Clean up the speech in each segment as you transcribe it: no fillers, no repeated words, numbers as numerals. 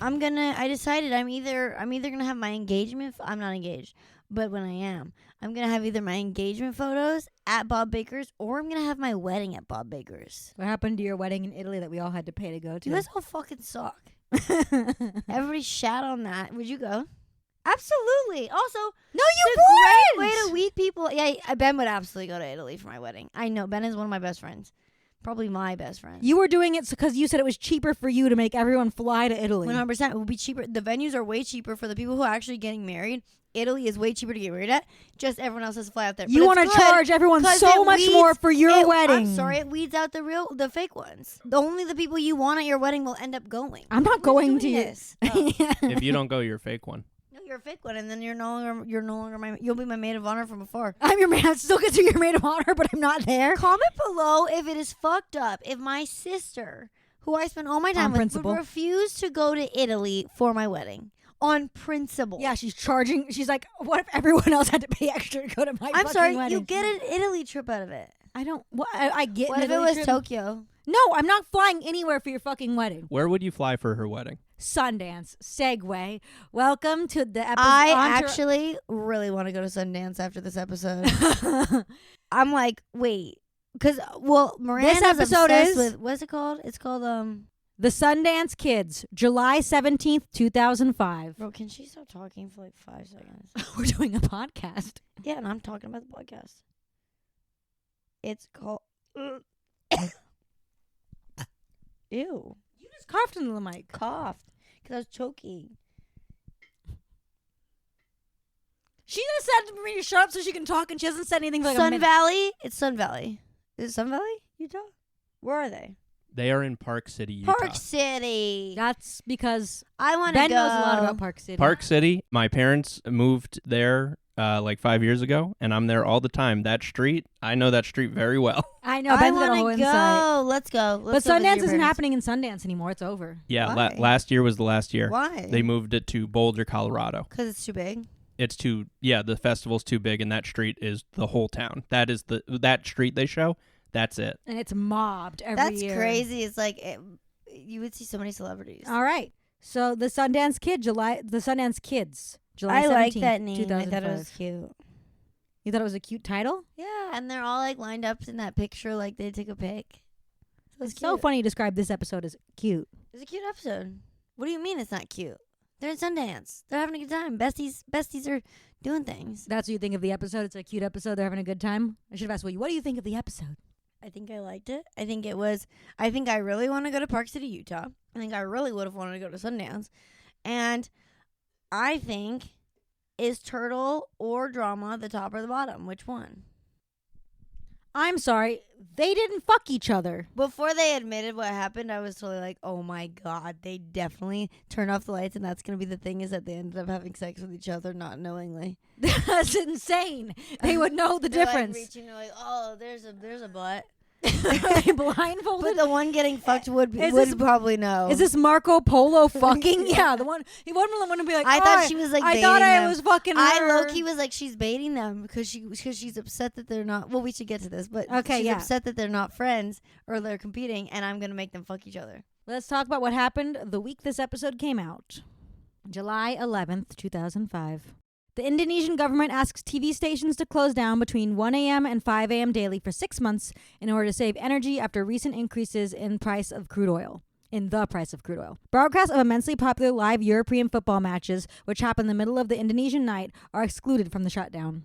I decided I'm either gonna have my engagement. I'm not engaged, but when I am, I'm gonna have either my engagement photos at Bob Baker's or I'm gonna have my wedding at Bob Baker's. What happened to your wedding in Italy that we all had to pay to go to? You guys all fucking suck. Everybody shat on that. Would you go? Absolutely. Also, no, you it's a wouldn't. great way to meet people. Yeah, Ben would absolutely go to Italy for my wedding. I know. Ben is one of my best friends. Probably my best friend. You were doing it because you said it was cheaper for you to make everyone fly to Italy. 100%. It would be cheaper. The venues are way cheaper for the people who are actually getting married. Italy is way cheaper to get married at. Just everyone else has to fly out there. You want to charge everyone so much more for your wedding. I'm sorry, it weeds out the fake ones. Only the people you want at your wedding will end up going. I'm not going to this. If you don't go, you're a fake one. No, you're a fake one, and then you'll be my maid of honor from afar. I'm your maid. I still consider your maid of honor, but I'm not there. Comment below if it is fucked up. If my sister, who I spend all my time with, would refuse to go to Italy for my wedding. On principle. Yeah, she's charging. She's like, what if everyone else had to pay extra to go to my I'm sorry, wedding? you get an Italy trip out of it. I don't. What? I get. What if it was Tokyo? No, I'm not flying anywhere for your fucking wedding. Where would you fly for her wedding? Sundance. Segue. Welcome to the episode. I actually really want to go to Sundance after this episode. I'm like, wait, because Miranda's this episode is with, what's it called? It's called The Sundance Kids, July 17th, 2005. Bro, can she stop talking for like 5 seconds? We're doing a podcast. Yeah, and I'm talking about the podcast. It's called... Ew. You just coughed into the mic. Coughed. Because I was choking. She just said for me to shut up so she can talk, and she hasn't said anything for like a minute. Valley? It's Sun Valley. Is it Sun Valley, Utah? Where are they? They are in Park City, Utah. Park City. That's because I want to go. Ben knows a lot about Park City. Park City. My parents moved there like 5 years ago, and I'm there all the time. That street, I know that street very well. I know. Ben's got a whole insight. Let's go. But Sundance isn't happening in Sundance anymore. It's over. Yeah, last year was the last year. Why? They moved it to Boulder, Colorado. Because it's too big. It's too. Yeah, the festival's too big, and that street is the whole town. That is that street they show. That's it. And it's mobbed every year. That's crazy. It's like you would see so many celebrities. All right. So the Sundance Kids, July 17th, I like that name. I thought it was cute. You thought it was a cute title? Yeah, and they're all like lined up in that picture like they took a pic. So it's so funny you describe this episode as cute. It's a cute episode. What do you mean it's not cute? They're in Sundance. They're having a good time. Besties are doing things. That's what you think of the episode? It's a cute episode. They're having a good time? I should have asked, well, what do you think of the episode? I think I liked it. I think I really want to go to Park City, Utah. I think I really would have wanted to go to Sundance. And I think, is turtle or drama the top or the bottom? Which one? I'm sorry. They didn't fuck each other. Before they admitted what happened, I was totally like, oh my God, they definitely turned off the lights and that's going to be the thing, is that they ended up having sex with each other not knowingly. That's insane. They would know the difference. Like reaching, they're like, oh, there's a butt. Are they blindfolded? But the one getting fucked would probably know. Is this Marco Polo fucking? Yeah, the one. He wouldn't want to be like. I thought she was like. I thought I was fucking her. I low-key was like, she's baiting them because she's upset that they're not. Well, we should get to this, but she's upset that they're not friends or they're competing, and I'm gonna make them fuck each other. Let's talk about what happened the week this episode came out, July 11th, 2005. The Indonesian government asks TV stations to close down between 1 a.m. and 5 a.m. daily for 6 months in order to save energy after recent increases in the price of crude oil. Broadcasts of immensely popular live European football matches, which happen in the middle of the Indonesian night, are excluded from the shutdown.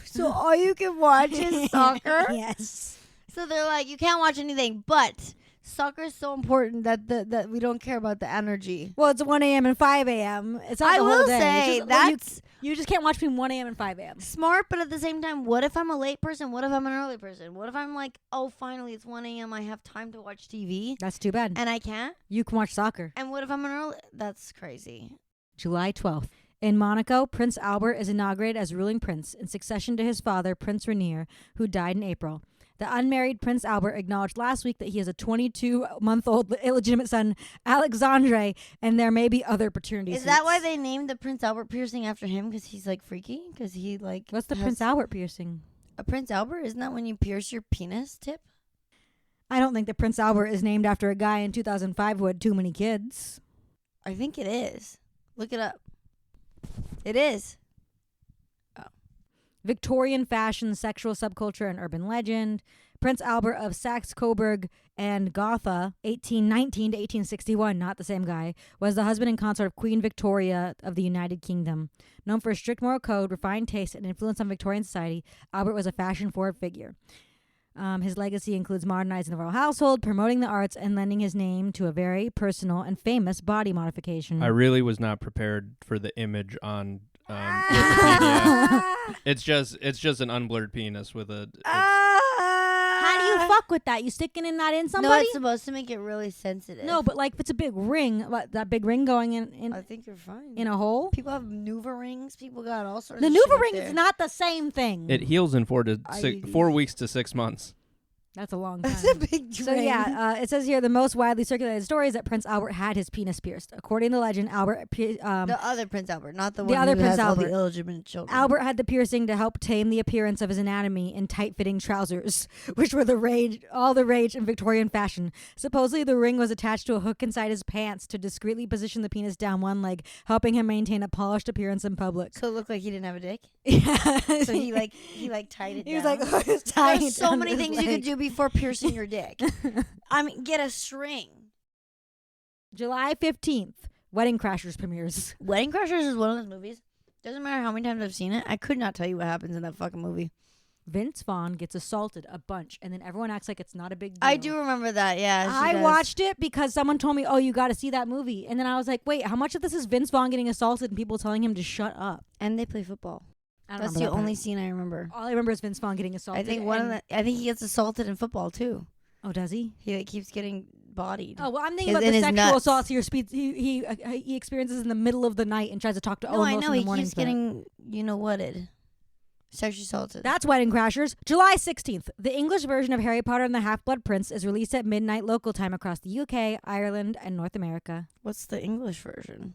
So all you can watch is soccer? Yes. So they're like, you can't watch anything, but soccer is so important that we don't care about the energy. Well, it's 1 a.m. and 5 a.m. It's not the whole day. Say just, that's you just can't watch between 1 a.m. and 5 a.m. Smart, but at the same time, what if I'm a late person? What if I'm an early person? What if I'm like, oh, finally it's 1 a.m. I have time to watch TV? That's too bad. And I can't? You can watch soccer. And what if I'm an early? That's crazy. July 12th. In Monaco, Prince Albert is inaugurated as ruling prince in succession to his father, Prince Rainier, who died in April. The unmarried Prince Albert acknowledged last week that he has a 22-month-old illegitimate son, Alexandre, and there may be other paternity suits. Is that why they named the Prince Albert piercing after him? Because he's like freaky? Because he like... What's the Prince Albert piercing? A Prince Albert? Isn't that when you pierce your penis tip? I don't think that Prince Albert is named after a guy in 2005 who had too many kids. I think it is. Look it up. It is. Victorian fashion, sexual subculture, and urban legend. Prince Albert of Saxe-Coburg and Gotha, 1819 to 1861, not the same guy, was the husband and consort of Queen Victoria of the United Kingdom. Known for a strict moral code, refined taste, and influence on Victorian society, Albert was a fashion-forward figure. His legacy includes modernizing the royal household, promoting the arts, and lending his name to a very personal and famous body modification. I really was not prepared for the image on Wikipedia. It's just an unblurred penis with a. How do you fuck with that? You sticking in that in somebody? No, it's supposed to make it really sensitive. No, but like if it's a big ring, that big ring going in I think you're fine. in a hole. People have Nuva rings. People got all sorts The of Nuva shit ring there. is not the same thing. It heals in 4 weeks to 6 months. That's a long time. That's a big drink. So yeah, it says here the most widely circulated story is that Prince Albert had his penis pierced. According to legend, the other Prince Albert, not the the one other who Prince has all Albert. the illegitimate children. Albert had the piercing to help tame the appearance of his anatomy in tight-fitting trousers, which were all the rage in Victorian fashion. Supposedly, the ring was attached to a hook inside his pants to discreetly position the penis down one leg, helping him maintain a polished appearance in public. So it looked like he didn't have a dick. Yeah. So he tied it He was down. like, oh, it's tight. There's so many things you could do before piercing your dick. I mean, get a string. July 15th, Wedding Crashers premieres. Wedding Crashers is one of those movies. Doesn't matter how many times I've seen it. I could not tell you what happens in that fucking movie. Vince Vaughn gets assaulted a bunch, and then everyone acts like it's not a big deal. I do remember that, yeah. I watched it because someone told me, oh, you got to see that movie. And then I was like, wait, how much of this is Vince Vaughn getting assaulted and people telling him to shut up? And they play football. I don't That's remember the that only part. scene I remember. All I remember is Vince Vaughn getting assaulted. I think he gets assaulted in football too. Oh, does he? He keeps getting bodied. Oh, well, I'm thinking In about the his sexual nuts. assaults he experiences in the middle of the night and tries to talk to No, I Owen know Wilson in he the morning. keeps getting whatted, sexually assaulted. That's Wedding Crashers. July 16th. The English version of Harry Potter and the Half-Blood Prince is released at midnight local time across the UK, Ireland, and North America. What's the English version?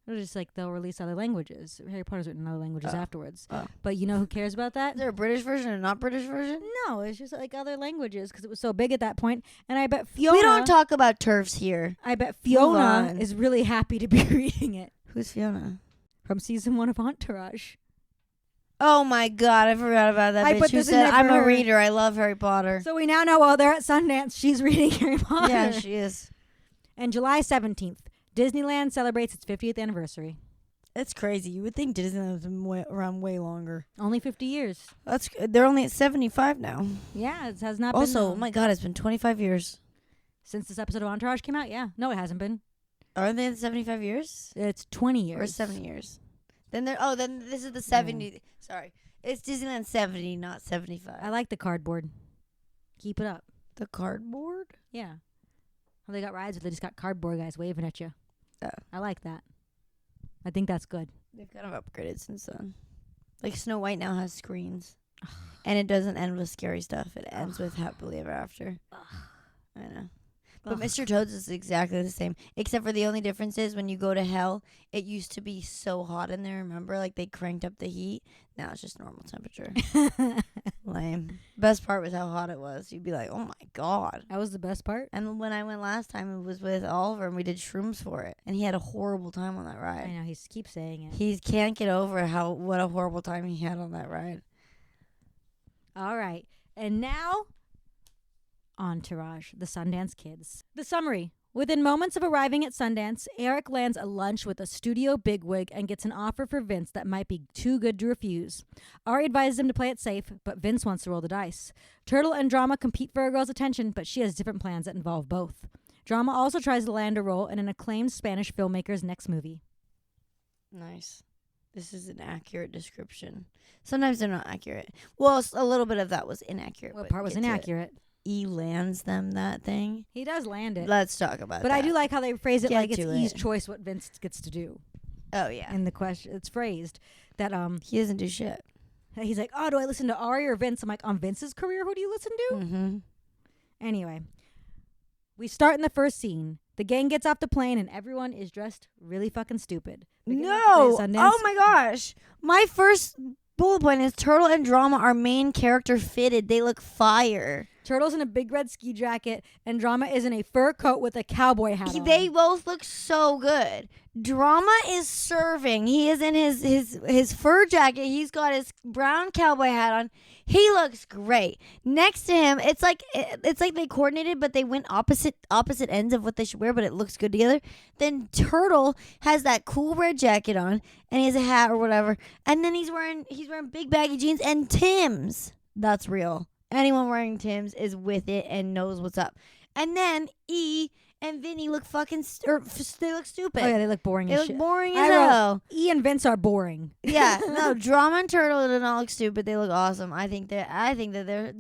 It's just like they'll release other languages. Harry Potter's written in other languages afterwards. Oh. But you know who cares about that? Is there a British version and not British version? No, it's just like other languages because it was so big at that point. And I bet Fiona. We don't talk about turfs here. I bet Move Fiona on. is really happy to be reading it Who's Fiona? from season 1 of Entourage. Oh my god, I forgot about that I bitch put who this in said, there I'm for a her." reader, I love Harry Potter. So we now know while they're at Sundance, she's reading Harry Potter. Yeah, she is. And July 17th, Disneyland celebrates its 50th anniversary. It's crazy. You would think Disneyland was around way longer. Only 50 years. They're only at 75 now. Yeah, it has not Also, been. oh my god, it's been 25 years. Since this episode of Entourage came out, yeah. No, it hasn't been. Are they at 75 years? It's 20 years. Or 7 years? Then this is the 70. Sorry. It's Disneyland 70, not 75. I like the cardboard. Keep it up. The cardboard? Yeah. Well, they got rides where they just got cardboard guys waving at you. Oh. I like that. I think that's good. They've kind of upgraded since then. Like Snow White now has screens. And it doesn't end with scary stuff. It ends with happily ever after. I know. But Mr. Toad's is exactly the same. Except for the only difference is when you go to hell, it used to be so hot in there, remember? Like they cranked up the heat. Now it's just normal temperature. Lame. Best part was how hot it was. You'd be like, oh my god. That was the best part. And when I went last time, it was with Oliver and we did shrooms for it. And he had a horrible time on that I ride. know, he keeps saying it. He can't get over what a horrible time he had on that ride. All right. And now, Entourage, the Sundance Kids. The summary. Within moments of arriving at Sundance, Eric lands a lunch with a studio bigwig and gets an offer for Vince that might be too good to refuse. Ari advises him to play it safe, but Vince wants to roll the dice. Turtle and Drama compete for a girl's attention, but she has different plans that involve both. Drama also tries to land a role in an acclaimed Spanish filmmaker's next movie. Nice. This is an accurate description. Sometimes they're not accurate. Well, a little bit of that was inaccurate. What but part was get to it. inaccurate? E lands them that thing. He does land it. Let's talk about But that. I do like how they phrase it Get like it's to E's it. choice what Vince gets to do. Oh, yeah. In the question, it's phrased that He doesn't do shit. he's like, oh, do I listen to Ari or Vince? I'm like, on Vince's career, who do you listen to? Mm-hmm. Anyway, we start in the first scene. The gang gets off the plane and everyone is dressed really fucking stupid. They get off the plane No! at Sundance. Oh, my gosh. My first bullet point is Turtle and Drama are main character fitted. They look fire. Turtle's in a big red ski jacket, and Drama is in a fur coat with a cowboy hat on. They both look so good. Drama is serving. He is in his fur jacket. He's got his brown cowboy hat on. He looks great. Next to him, it's like they coordinated, but they went opposite ends of what they should wear, but it looks good together. Then Turtle has that cool red jacket on, and he has a hat or whatever, and then he's wearing big baggy jeans and Tim's. That's real. Anyone wearing Tim's is with it and knows what's up. And then E and Vinny look they look stupid. Oh yeah, they look boring as shit. They look boring as hell. E and Vince are boring. Yeah, no, Drama and Turtle do not look stupid. They look awesome. I think that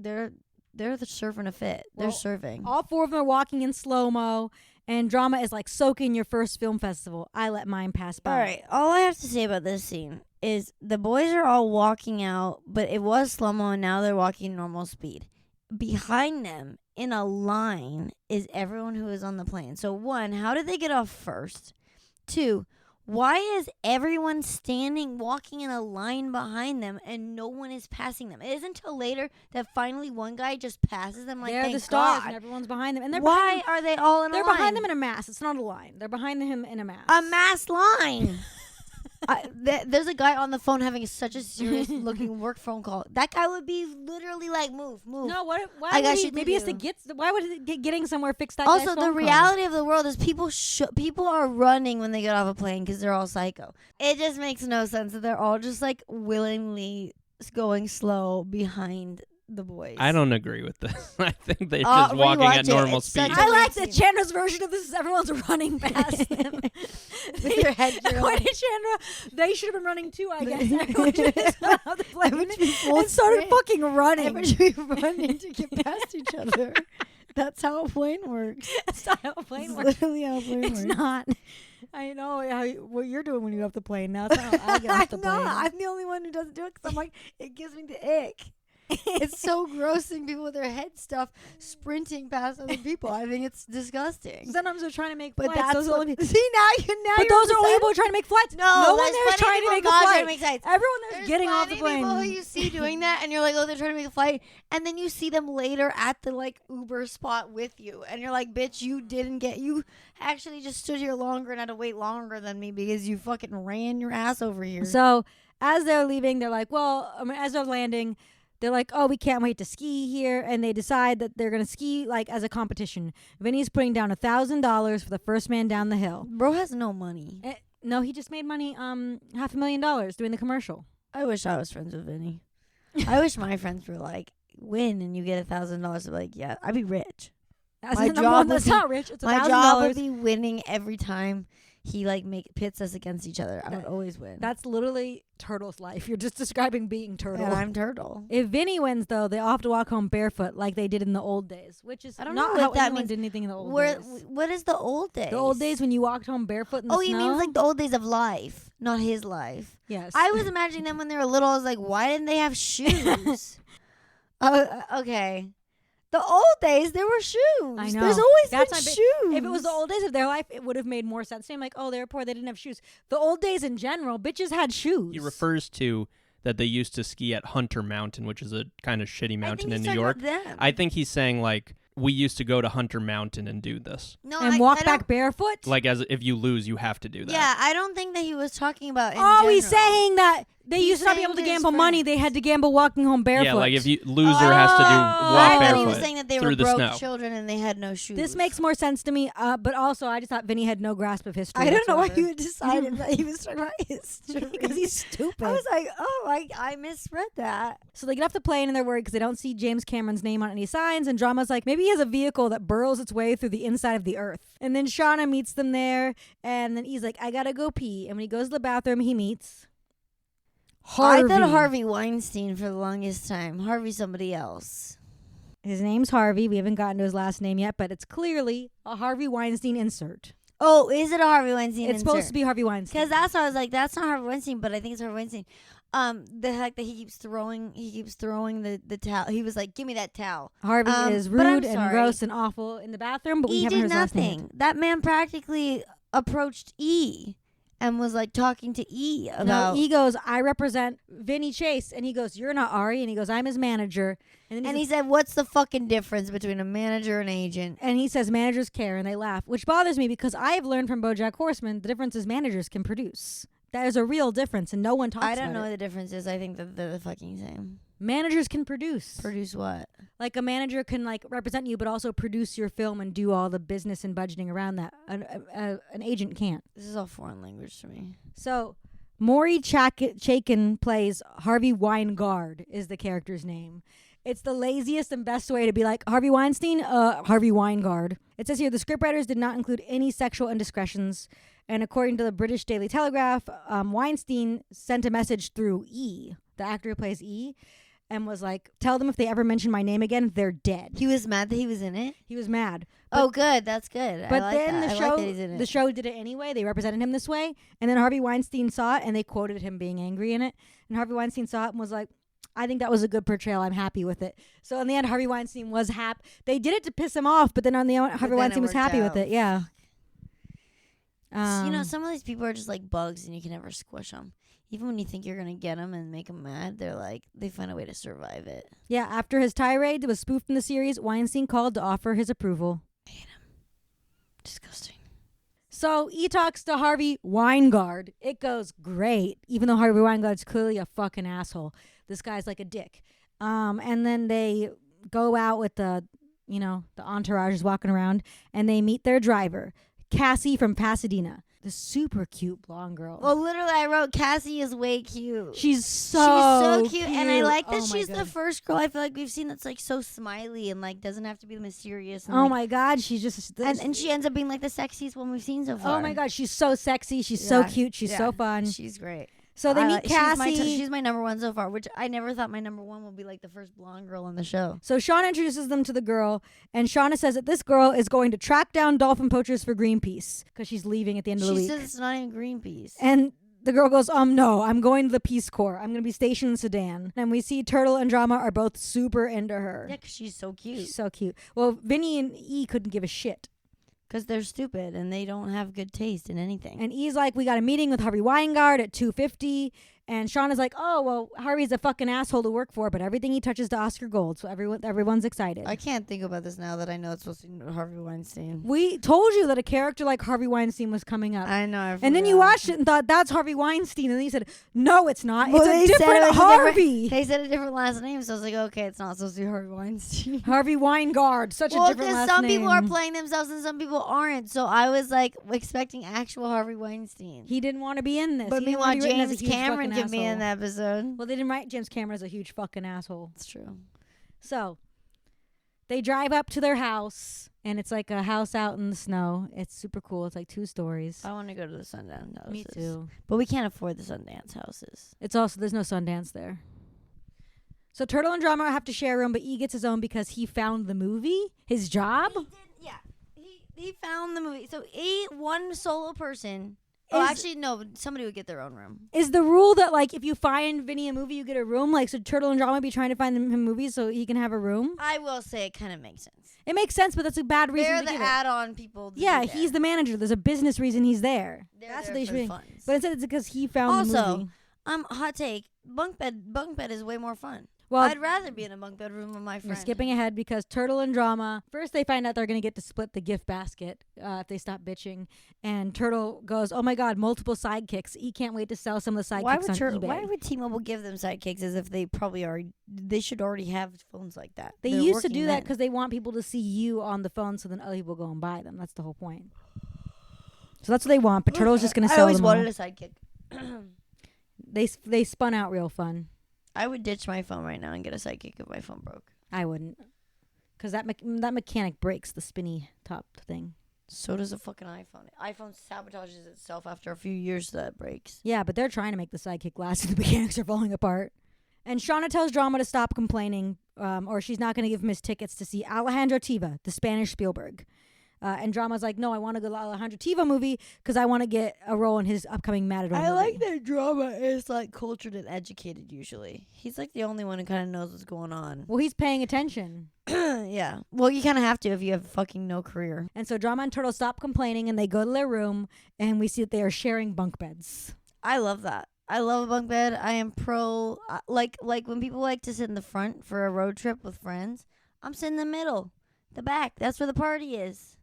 they're surfing a fit. They're surfing. All 4 of them are walking in slow-mo, and Drama is like soaking your first film festival. I let mine pass by. All right, all I have to say about this scene is the boys are all walking out, but it was slow-mo, and now they're walking normal speed. Behind them, in a line, is everyone who is on the plane. So 1, how did they get off first? 2, why is everyone walking in a line behind them and no one is passing them? It isn't until later that finally one guy just passes them like, they're thank the stars God. and everyone's behind them. And Why are they all in a line? They're behind them in a mass. It's not a line. They're behind him in a mass. A mass line. There's a guy on the phone having such a serious looking work phone call. That guy would be literally like, move. No, why I would got he? shit to Maybe it's do. to get. Why would it getting somewhere fix that? Also, guy's the phone call? reality of the world is people are running when they get off a plane because they're all psycho. It just makes no sense that they're all just like willingly going slow behind the boys. I don't agree with this. I think they're just walking rewatch at it. normal It's speed. such I like that Chandra's version of this is everyone's running past them. With their headgear on. According to Chandra, they should have been running too, I guess. Everyone should have got off the plane and started sprint. fucking running. Everyone should be running to get past each other. That's how a plane works. That's not how a plane It's works. literally how a plane It's works. not. I know what you're doing when you get off the plane. Now that's how I get off the plane. I'm the only one who doesn't do it because I'm like, it gives me the ick. It's so gross seeing people with their head stuff sprinting past other people. I think it's disgusting. Sometimes they're trying to make But flights. that's Those the are only. See now but you're those are only upset. people trying to make flights. No one there is trying to make a flight. Everyone there's getting off the plane. People who you see doing that, and you're like, oh, they're trying to make a flight, and then you see them later at the like Uber spot with you, and you're like, bitch, you actually just stood here longer and had to wait longer than me because you fucking ran your ass over here. So as they're leaving, they're like, as they're landing, they're like, oh, we can't wait to ski here. And they decide that they're going to ski like as a competition. Vinny's putting down $1,000 for the first man down the hill. Bro has no money. No, he just made money, $500,000 doing the commercial. I wish I was friends with Vinny. I wish my friends were like, win and you get $1,000. Like, yeah, I'd be rich. That's My job that's would be- not rich. It's My job would $1,000. be winning every time he like pits us against each other. I would always win. That's literally Turtle's life. You're just describing being Turtle. And I'm Turtle. If Vinny wins, though, they all have to walk home barefoot like they did in the old days, which is I don't not know how what that anyone means. did anything in the old Where, days. what is the old days? The old days when you walked home barefoot in the Oh, snow? you mean like the old days of life, not his life. Yes. I was imagining them when they were little. I was like, why didn't they have shoes? Okay. The old days, there were shoes. I know. There's always That's been my big- shoes. If it was the old days of their life, it would have made more sense. Same like, oh, they were poor, they didn't have shoes. The old days in general, bitches had shoes. He refers to that they used to ski at Hunter Mountain, which is a kind of shitty mountain in New York. I think he's saying like we used to go to Hunter Mountain and do this. No, and walk back barefoot? Like as if you lose, you have to do that. Yeah, I don't think that he was talking about. He's saying that they He's used to not be saying able to to his gamble money. They had to gamble walking home barefoot. Yeah, like if you loser has to do I walk thought barefoot he was saying that they through were the broke snow. children and they had no shoes. This makes more sense to me, but also I just thought Vinny had no grasp of history. I don't know why whatsoever. you decided that he was talking about history. Because he's stupid. I was like, oh, I misread that. So they get off the plane and they're worried because they don't see James Cameron's name on any signs. And Drama's like, maybe he has a vehicle that burrows its way through the inside of the earth. And then Shauna meets them there. And then he's like, I gotta go pee. And when he goes to the bathroom, he meets Harvey. I thought Harvey Weinstein for the longest time. Harvey's somebody else. His name's Harvey. We haven't gotten to his last name yet, but it's clearly a Harvey Weinstein insert. Oh, is it a Harvey Weinstein It's supposed to be Harvey Weinstein. Because that's what I was like, that's not Harvey Weinstein, but I think it's Harvey Weinstein. The fact that he keeps throwing the towel. He was like, give me that towel. Harvey is but I'm rude and sorry. gross and awful in the bathroom, but we E haven't heard did his last name. nothing. That man practically approached E and was like talking to E about. No, E goes, I represent Vinny Chase, and he goes, you're not Ari, and he goes, I'm his manager, and then he said, what's the fucking difference between a manager and an agent? And he says managers care, and they laugh, which bothers me because I have learned from BoJack Horseman the difference is managers can produce. That is a real difference, and no one talks about it. I don't know what the difference is. I think that they're the fucking same. Managers can produce. Produce what? Like a manager can like represent you, but also produce your film and do all the business and budgeting around that. An agent can't. This is all foreign language to me. So, Maury Chaikin plays Harvey Weinstein is the character's name. It's the laziest and best way to be like, Harvey Weinstein, Harvey Weinstein. It says here, the scriptwriters did not include any sexual indiscretions. And according to the British Daily Telegraph, Weinstein sent a message through E, the actor who plays E, and was like, tell them if they ever mention my name again, they're dead. He was mad that he was in it? He was mad. Oh, good. That's good. But I like then that. the show did it anyway. They represented him this way. And then Harvey Weinstein saw it, and they quoted him being angry in it. And Harvey Weinstein saw it and was like, I think that was a good portrayal. I'm happy with it. So in the end, Harvey Weinstein was happy. They did it to piss him off, but then on the end, Harvey Weinstein was happy with it. Yeah. Some of these people are just like bugs, and you can never squish them. Even when you think you're gonna get them and make them mad, they find a way to survive it. Yeah. After his tirade was spoofed in the series, Weinstein called to offer his approval. I hate him. Disgusting. So he talks to Harvey Weinstein. It goes great, even though Harvey Weinstein's clearly a fucking asshole. This guy's like a dick. And then they go out with the entourage is walking around, and they meet their driver, Cassie from Pasadena, the super cute blonde girl. Well, literally, I wrote Cassie is way cute. She's so cute, and I like that she's the first girl I feel like we've seen that's like so smiley and like doesn't have to be mysterious. And, my god, she's just and she ends up being like the sexiest one we've seen so far. Oh my god, she's so sexy. She's so cute. She's so fun. She's great. So they meet Cassie. She's my number one so far, which I never thought my number one would be like the first blonde girl on the show. So Shauna introduces them to the girl, and Shauna says that this girl is going to track down dolphin poachers for Greenpeace because she's leaving at the end of the week. She says it's not even Greenpeace. And the girl goes, no, I'm going to the Peace Corps. I'm going to be stationed in Sudan. And we see Turtle and Drama are both super into her. Yeah, because she's so cute. She's so cute. Well, Vinny and E couldn't give a shit. Because they're stupid and they don't have good taste in anything. And E's like, we got a meeting with Harvey Weinstein at 2:50. And Shauna's like, oh, well, Harvey's a fucking asshole to work for, but everything he touches to Oscar gold. So everyone's excited. I can't think about this now that I know it's supposed to be Harvey Weinstein. We told you that a character like Harvey Weinstein was coming up. I know. And then you watched it and thought, that's Harvey Weinstein. And then you said, no, it's not. Well, it's a different Harvey. They said a different last name. So I was like, okay, it's not supposed to be Harvey Weinstein. Harvey Weinstein. Such a different last name. Well, because some people are playing themselves and some people aren't. So I was like expecting actual Harvey Weinstein. He didn't want to be in this. But meanwhile, James Cameron could be in the episode. Well, they didn't write James Cameron as a huge fucking asshole. It's true. So they drive up to their house, and it's like a house out in the snow. It's super cool. It's like 2 stories. I want to go to the Sundance houses. Me too. But we can't afford the Sundance houses. It's also, there's no Sundance there. So Turtle and Drama have to share a room, but E gets his own because he found the movie, his job. He did, yeah. He found the movie. So E, one solo person. Oh, actually, no. Somebody would get their own room. Is the rule that, like, if you find Vinny a movie, you get a room? Like, so Turtle and Drama be trying to find him movies so he can have a room? I will say it kind of makes sense. It makes sense, but that's a bad reason to give it. They're the add-on people. Yeah, he's the manager. There's a business reason he's there. That's what they should be. But instead, it's because he found the movie. Also, hot take. Bunk bed is way more fun. Well, I'd rather be in a bunk bedroom with my friend. You're skipping ahead because Turtle and Drama, first they find out they're going to get to split the gift basket if they stop bitching. And Turtle goes, oh my God, multiple sidekicks. He can't wait to sell some of the sidekicks on eBay. Why would T-Mobile give them sidekicks as if they they should already have phones like that? They used to do that because they want people to see you on the phone so then other people go and buy them. That's the whole point. So that's what they want, but Turtle's just going to sell them I always wanted a sidekick. They spun out real fun. I would ditch my phone right now and get a sidekick if my phone broke. I wouldn't. Because that mechanic breaks the spinny top thing. So does a fucking iPhone. iPhone sabotages itself after a few years that it breaks. Yeah, but they're trying to make the sidekick last and the mechanics are falling apart. And Shauna tells Drama to stop complaining or she's not going to give him his tickets to see Alejandro Tiva, the Spanish Spielberg. And Drama's like, no, I want to go to the Alejandro Tiva movie because I want to get a role in his upcoming Matador movie. I like that Drama is like cultured and educated usually. He's like the only one who kind of knows what's going on. Well, he's paying attention. Yeah. Well, you kind of have to if you have fucking no career. And so Drama and Turtle stop complaining and they go to their room and we see that they are sharing bunk beds. I love that. I love a bunk bed. I am pro. Like when people like to sit in the front for a road trip with friends, I'm sitting in the middle, the back. That's where the party is.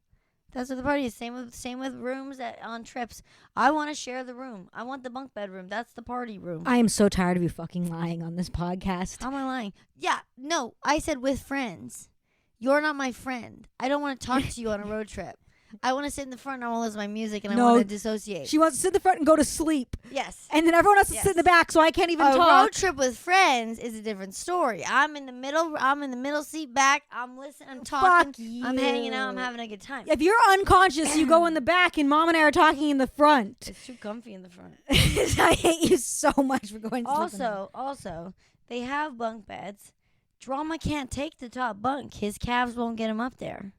That's where the party is. Same with rooms on trips. I want to share the room. I want the bunk bed room. That's the party room. I am so tired of you fucking lying on this podcast. How am I lying? Yeah, no. I said with friends. You're not my friend. I don't want to talk to you on a road trip. I want to sit in the front and I want to listen to my music and I want to dissociate. She wants to sit in the front and go to sleep. Yes. And then everyone else to sit in the back, so I can't even talk. A road trip with friends is a different story. I'm in the middle. I'm in the middle seat back. I'm listening. I'm talking. Fuck you. I'm hanging out. I'm having a good time. If you're unconscious, you go in the back, and Mom and I are talking in the front. It's too comfy in the front. I hate you so much for going to sleep. Also, they have bunk beds. Drama can't take the top bunk. His calves won't get him up there.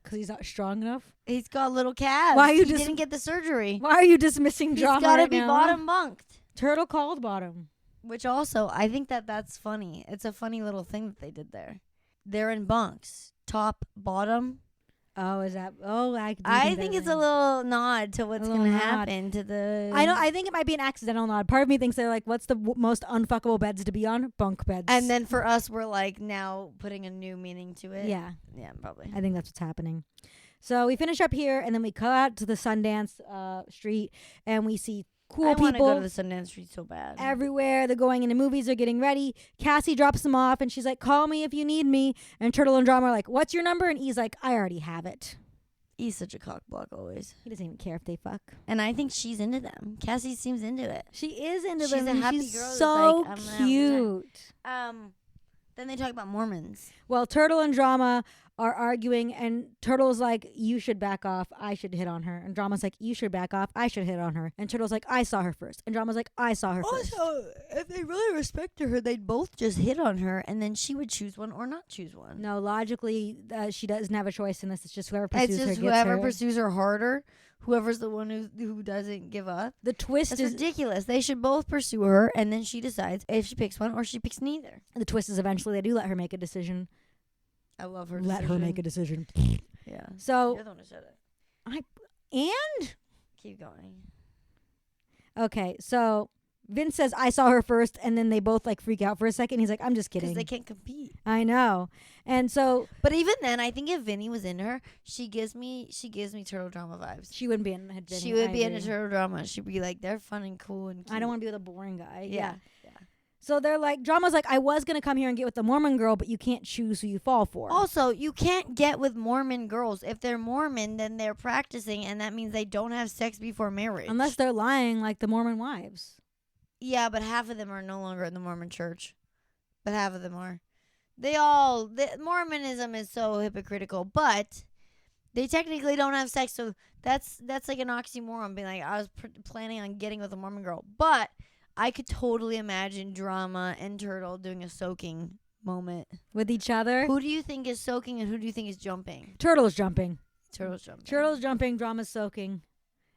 Because he's not strong enough? He's got little calves. He didn't get the surgery. Why are you dismissing Drama? He's got to be bottom bunked. Turtle called bottom. Which also, I think that's funny. It's a funny little thing that they did there. They're in bunks. Top, bottom. Oh, is that? Oh, I think it's a little nod to what's going to happen to the. I think it might be an accidental nod. Part of me thinks they're like, what's the most unfuckable beds to be on? Bunk beds. And then for us, we're like now putting a new meaning to it. Yeah. Yeah, probably. I think that's what's happening. So we finish up here, and then we go out to the Sundance street, and we see cool people. I want to go to the Sundance street so bad. Everywhere. They're going into movies. They're getting ready. Cassie drops them off, and she's like, call me if you need me. And Turtle and Drama are like, what's your number? And E's like, I already have it. He's such a cockblock always. He doesn't even care if they fuck. And I think she's into them. Cassie seems into it. She is into them. She's a happy she's girl. So cute. Then they talk about Mormons. Well, Turtle and Drama are arguing, and Turtle's like, you should back off. I should hit on her. And Drama's like, you should back off. I should hit on her. And Turtle's like, I saw her first. And Drama's like, I saw her first. Also, if they really respected her, they'd both just hit on her, and then she would choose one or not choose one. No, logically, she doesn't have a choice in this. It's just whoever pursues her gets her. Whoever pursues her harder. Whoever's the one who doesn't give up. The twist is ridiculous. They should both pursue her, and then she decides if she picks one or she picks neither. The twist is eventually they do let her make a decision. I love her. Let her make a decision. Yeah. So you're the one who said it. And keep going. Okay, so Vince says I saw her first, and then they both like freak out for a second. He's like, I'm just kidding. Because they can't compete. I know. And so, but even then, I think if Vinny was in her, she gives me Turtle Drama vibes. She wouldn't be in Vinny. She would be in a Turtle Drama. She'd be like, they're fun and cool and cute. I don't want to be with a boring guy. Yeah. So they're like, Drama's like, I was going to come here and get with the Mormon girl, but you can't choose who you fall for. Also, you can't get with Mormon girls. If they're Mormon, then they're practicing, and that means they don't have sex before marriage. Unless they're lying like the Mormon wives. Yeah, but half of them are no longer in the Mormon church. But half of them are. Mormonism is so hypocritical, but they technically don't have sex, so that's like an oxymoron, being like, I was planning on getting with a Mormon girl, but I could totally imagine Drama and Turtle doing a soaking moment. With each other? Who do you think is soaking and who do you think is jumping? Turtle's jumping. Turtle's jumping. Turtle's jumping, Drama's soaking.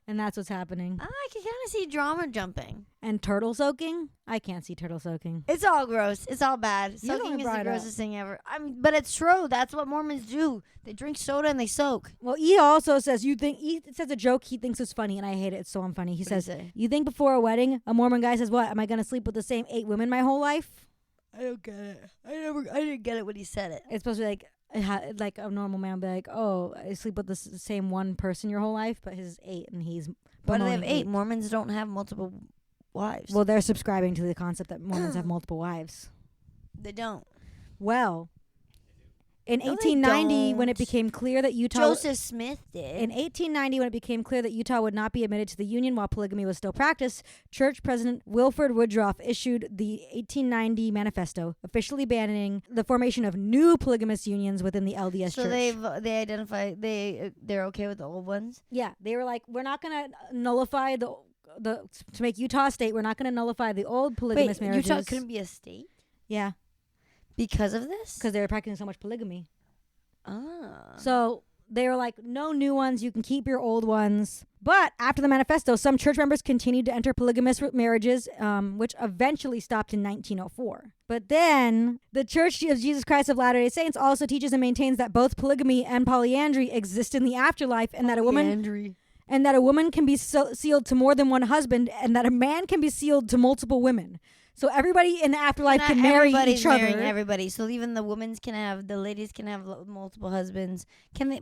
And that's what's happening. I can kind of see Drama jumping. And Turtle soaking? I can't see Turtle soaking. It's all gross. It's all bad. Soaking is the grossest thing ever. But it's true. That's what Mormons do. They drink soda and they soak. Well, E also says, he says a joke he thinks is funny, and I hate it. It's so unfunny. He says, you think before a wedding, a Mormon guy says, what, am I going to sleep with the same 8 women my whole life? I don't get it. I didn't get it when he said it. It's supposed to be like a normal man would be like, oh, I sleep with the same one person your whole life, but his 8, and he's why do they have 8? Mormons don't have multiple wives. Well, they're subscribing to the concept that Mormons have multiple wives. They don't. Well, in 1890, when it became clear that Utah... Joseph Smith did. In 1890, when it became clear that Utah would not be admitted to the Union while polygamy was still practiced, Church President Wilford Woodruff issued the 1890 Manifesto, officially banning the formation of new polygamous unions within the LDS Church. So they identify... They're okay with the old ones? Yeah. They were like, we're not going to nullify to make Utah a state, we're not going to nullify the old polygamous marriages. Utah couldn't be a state? Yeah. Because of this? Because they were practicing so much polygamy. Ah. So they were like, no new ones. You can keep your old ones, But after the manifesto, some church members continued to enter polygamous marriages, which eventually stopped in 1904. But then the Church of Jesus Christ of Latter-day Saints also teaches and maintains that both polygamy and polyandry exist in the afterlife, and that a woman can be sealed to more than one husband, and that a man can be sealed to multiple women. So everybody in the afterlife can marry each other. Marrying everybody. So even the ladies can have multiple husbands.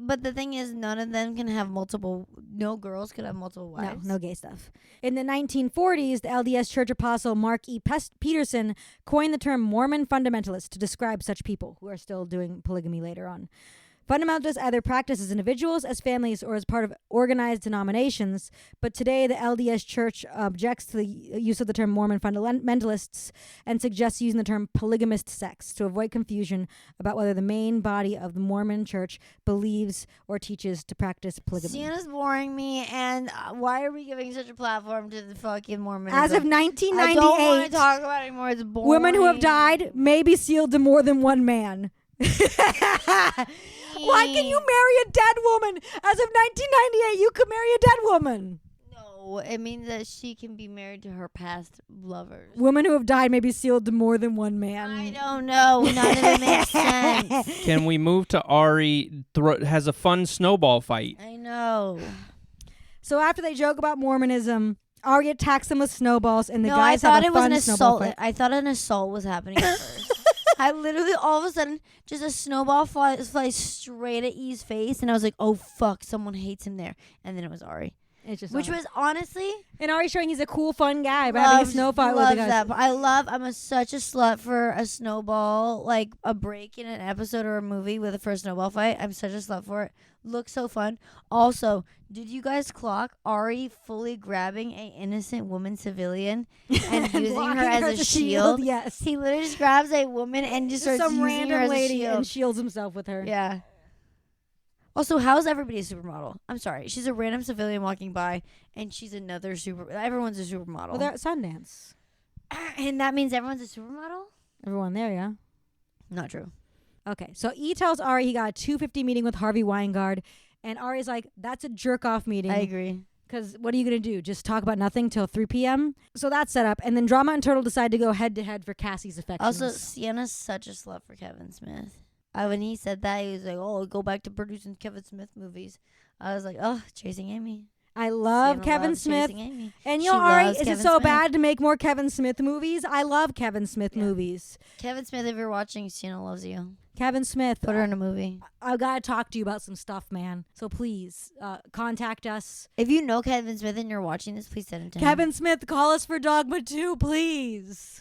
But the thing is, none of them can have multiple. No girls could have multiple wives. No gay stuff. In the 1940s, the LDS Church apostle Mark E. Peterson coined the term Mormon fundamentalist to describe such people who are still doing polygamy later on. Fundamentalists either practice as individuals, as families, or as part of organized denominations, but today the LDS Church objects to the use of the term Mormon fundamentalists and suggests using the term polygamist sects to avoid confusion about whether the main body of the Mormon Church believes or teaches to practice polygamy. Siena's boring me, and why are we giving such a platform to the fucking Mormonism? As of 1998, I don't want to talk about it anymore. It's boring. Women who have died may be sealed to more than one man. Why can you marry a dead woman? As of 1998, you could marry a dead woman. No, it means that she can be married to her past lovers. Women who have died may be sealed to more than one man. I don't know. None of it makes sense. Can we move to Ari has a fun snowball fight? I know. So after they joke about Mormonism, Ari attacks them with snowballs, and the guys have a fun snowball fight. I thought an assault was happening at first. I literally, all of a sudden, just a snowball flies straight at E's face, and I was like, oh, fuck, someone hates him there. And then it was Ari. Which was honestly... And Ari's showing he's a cool, fun guy by having a snow fight with the guys. I'm such a slut for a snowball, like a break in an episode or a movie with a first snowball fight. I'm such a slut for it. Looks so fun. Also, did you guys clock Ari fully grabbing a innocent woman civilian and using her as a shield? Yes. He literally just grabs a woman and just starts some using random her as lady a shield. and shields himself with her. Yeah. Also, how's everybody a supermodel? I'm sorry. She's a random civilian walking by, and she's another everyone's a supermodel. Well, they're at Sundance. And that means everyone's a supermodel? Everyone there, yeah. Not true. Okay, so E tells Ari he got a 2:50 meeting with Harvey Weinstein, and Ari's like, that's a jerk-off meeting. I agree. Because what are you going to do? Just talk about nothing till 3 p.m.? So that's set up, and then Drama and Turtle decide to go head-to-head for Cassie's affections. Also, Siena's such a slut for Kevin Smith. When he said that, he was like, oh, go back to producing Kevin Smith movies. I was like, oh, Chasing Amy. I love Siena Kevin loves Smith. Chasing Amy. And She Ari, loves is Kevin it so Smith. bad to make more Kevin Smith movies? I love Kevin Smith movies. Kevin Smith, if you're watching, Siena loves you. Kevin Smith. Put her in a movie. I got to talk to you about some stuff, man. So please, contact us. If you know Kevin Smith and you're watching this, please send it to him. Kevin Smith, call us for Dogma 2, please.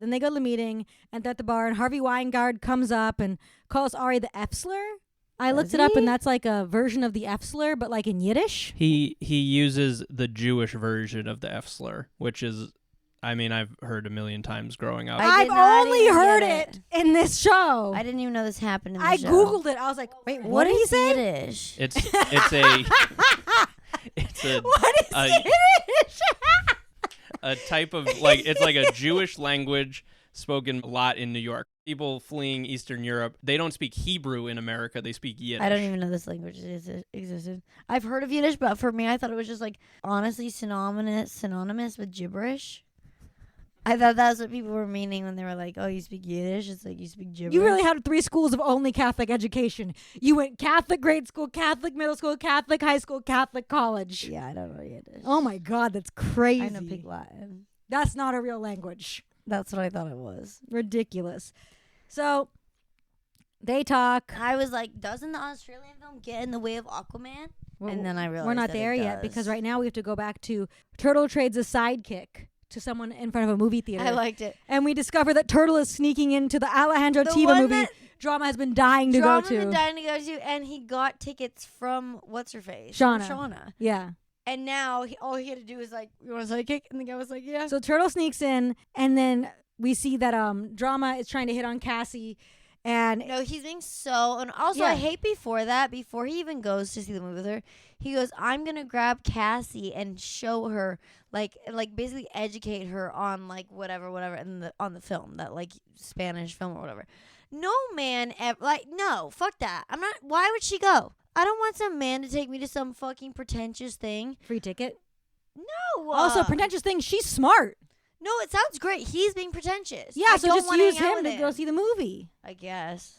Then they go to the meeting, and at the bar, and Harvey Weinstein comes up and calls Ari the F slur. I looked it up, and that's like a version of the F slur, but like in Yiddish. He uses the Jewish version of the F slur, which is, I mean, I've heard a million times growing up. I've only heard it in this show. I didn't even know this happened in the show. I Googled it. I was like, wait, what did he say? Yiddish? It's a What is Yiddish? a type of, like, it's like a Jewish language spoken a lot in New York. People fleeing Eastern Europe, they don't speak Hebrew in America. They speak Yiddish. I don't even know this language existed. I've heard of Yiddish, but for me, I thought it was just like honestly synonymous with gibberish. I thought that's what people were meaning when they were like, "Oh, you speak Yiddish." It's like you speak gibberish. You really had 3 schools of only Catholic education. You went Catholic grade school, Catholic middle school, Catholic high school, Catholic college. Yeah, I don't know Yiddish. Oh my God, that's crazy. I know Pig Latin. That's not a real language. That's what I thought it was. Ridiculous. So they talk. I was like, doesn't the Australian film get in the way of Aquaman? And then I realized we're not there yet because right now we have to go back to Turtle trades a sidekick to someone in front of a movie theater. I liked it. And we discover that Turtle is sneaking into the Alejandro Tiva movie Drama has been dying to go to. And he got tickets from what's-her-face? Shauna. Yeah. And now all he had to do was like, you want a sidekick? And the guy was like, yeah. So Turtle sneaks in, and then we see that Drama is trying to hit on Cassie. And no, he's being so... And also, I hate before he even goes to see the movie with her, he goes, I'm going to grab Cassie and show her, like basically educate her on, like, whatever, on the film, that, like, Spanish film or whatever. No man ever... Like, no, fuck that. I'm not... Why would she go? I don't want some man to take me to some fucking pretentious thing. Free ticket. No. Also, pretentious thing. She's smart. No, it sounds great. He's being pretentious. Yeah, so just use him to go see the movie. I guess.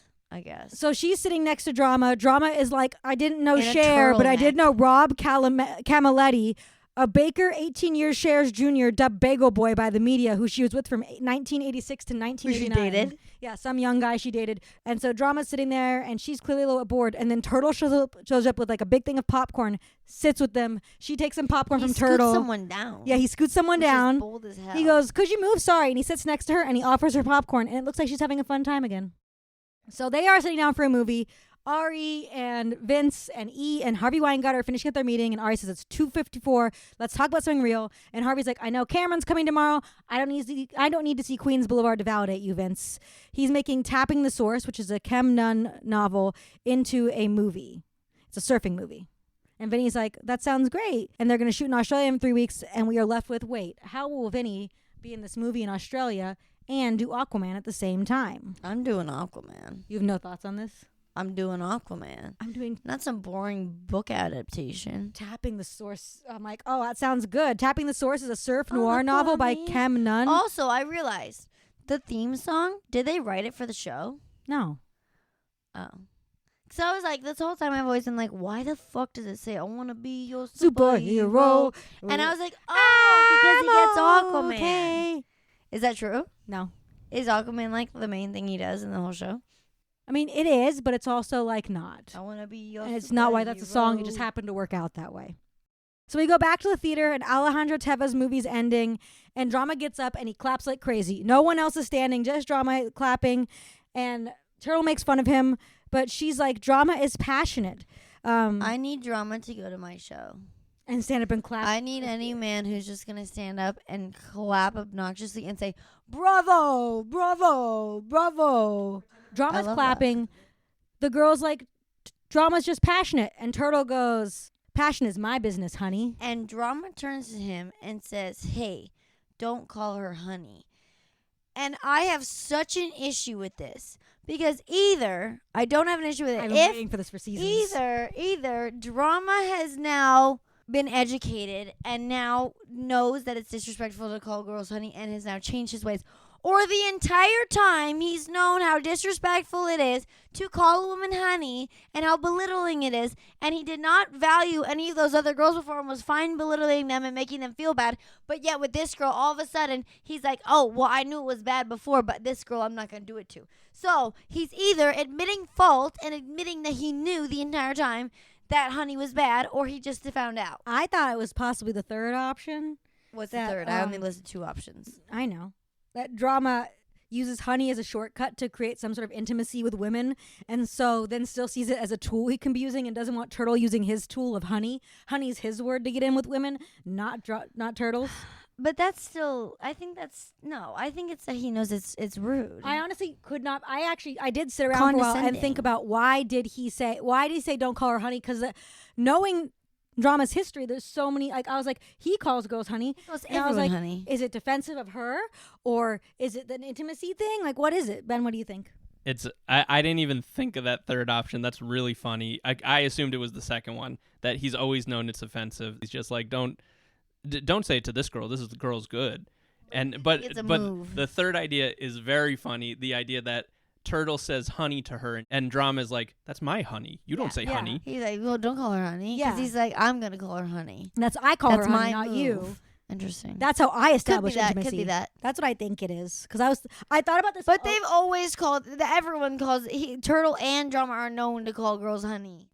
So she's sitting next to Drama. Drama is like, I didn't know Cher, but I did know Rob Camilletti, a baker, 18 years Cher's junior, dubbed Bagel Boy by the media, who she was with from 1986 to 1989. Who she dated? Yeah, some young guy she dated. And so Drama's sitting there, and she's clearly a little bored. And then Turtle shows up with like a big thing of popcorn, sits with them. She takes some popcorn from Turtle. He scoots someone down. Yeah, he scoots someone down. Bold as hell. He goes, "Could you move? Sorry." And he sits next to her, and he offers her popcorn. And it looks like she's having a fun time again. So they are sitting down for a movie. Ari and Vince and E and Harvey Weinstein are finishing up their meeting, and Ari says it's 2:54. Let's talk about something real. And Harvey's like, I know Cameron's coming tomorrow. I don't need to see Queens Boulevard to validate you, Vince. He's making Tapping the Source, which is a Kem Nunn novel, into a movie. It's a surfing movie. And Vinny's like, that sounds great. And they're going to shoot in Australia in 3 weeks, and we are left with, wait, how will Vinny be in this movie in Australia and do Aquaman at the same time? I'm doing Aquaman. You have no thoughts on this? I'm doing Aquaman. I'm doing not some boring book adaptation. Tapping the Source. I'm like, oh, that sounds good. Tapping the Source is a surf noir novel by Kem Nunn. Also, I realized the theme song, did they write it for the show? No. Oh. So I was like, this whole time I've always been like, why the fuck does it say, I want to be your superhero? And I was like, oh, because he gets Aquaman. Okay. Is that true? No. Is Aquaman like the main thing he does in the whole show? I mean, it is, but it's also like not. I want to be your And it's not why that's a song. It just happened to work out that way. So we go back to the theater, and Alejandro Teva's movie's ending, and Drama gets up, and he claps like crazy. No one else is standing, just Drama clapping, and Turtle makes fun of him, but she's like, Drama is passionate. I need Drama to go to my show. And stand up and clap. I need any man who's just going to stand up and clap obnoxiously and say, bravo, bravo, bravo. Drama's clapping. That. The girl's like, Drama's just passionate. And Turtle goes, passion is my business, honey. And Drama turns to him and says, hey, don't call her honey. And I have such an issue with this. Because either, I don't have an issue with it. I've been waiting for this for seasons. Either Drama has now been educated and now knows that it's disrespectful to call girls honey and has now changed his ways. Or the entire time he's known how disrespectful it is to call a woman honey and how belittling it is, and he did not value any of those other girls before and was fine belittling them and making them feel bad. But yet with this girl, all of a sudden, he's like, oh, well, I knew it was bad before, but this girl I'm not going to do it to. So he's either admitting fault and admitting that he knew the entire time that honey was bad, or he just found out. I thought it was possibly the third option. What's the third? I only listed two options. I know. That Drama uses honey as a shortcut to create some sort of intimacy with women, and so then still sees it as a tool he can be using and doesn't want Turtle using his tool of honey. Honey's his word to get in with women, not Turtle's. But that's still, I think it's that he knows it's rude. I honestly could not, I did sit around for a while and think about why did he say don't call her honey? Because knowing Drama's history, there's so many, like, I was like, he calls girls honey. And I was like, honey. Is it defensive of her, or is it an intimacy thing? Like, what is it? Ben, what do you think? I didn't even think of that third option. That's really funny. I assumed it was the second one, that he's always known it's offensive. He's just like, don't say it to this girl. This is the girl's good. But the third idea is very funny. The idea that Turtle says honey to her, and Drama's like, that's my honey. You don't say honey. He's like, well, don't call her honey. Because he's like, I'm going to call her honey. I call her honey, not you. Interesting. That's how I establish intimacy. Could be that. That's what I think it is. Because I thought about this. But they've always everyone calls, Turtle and Drama are known to call girls honey.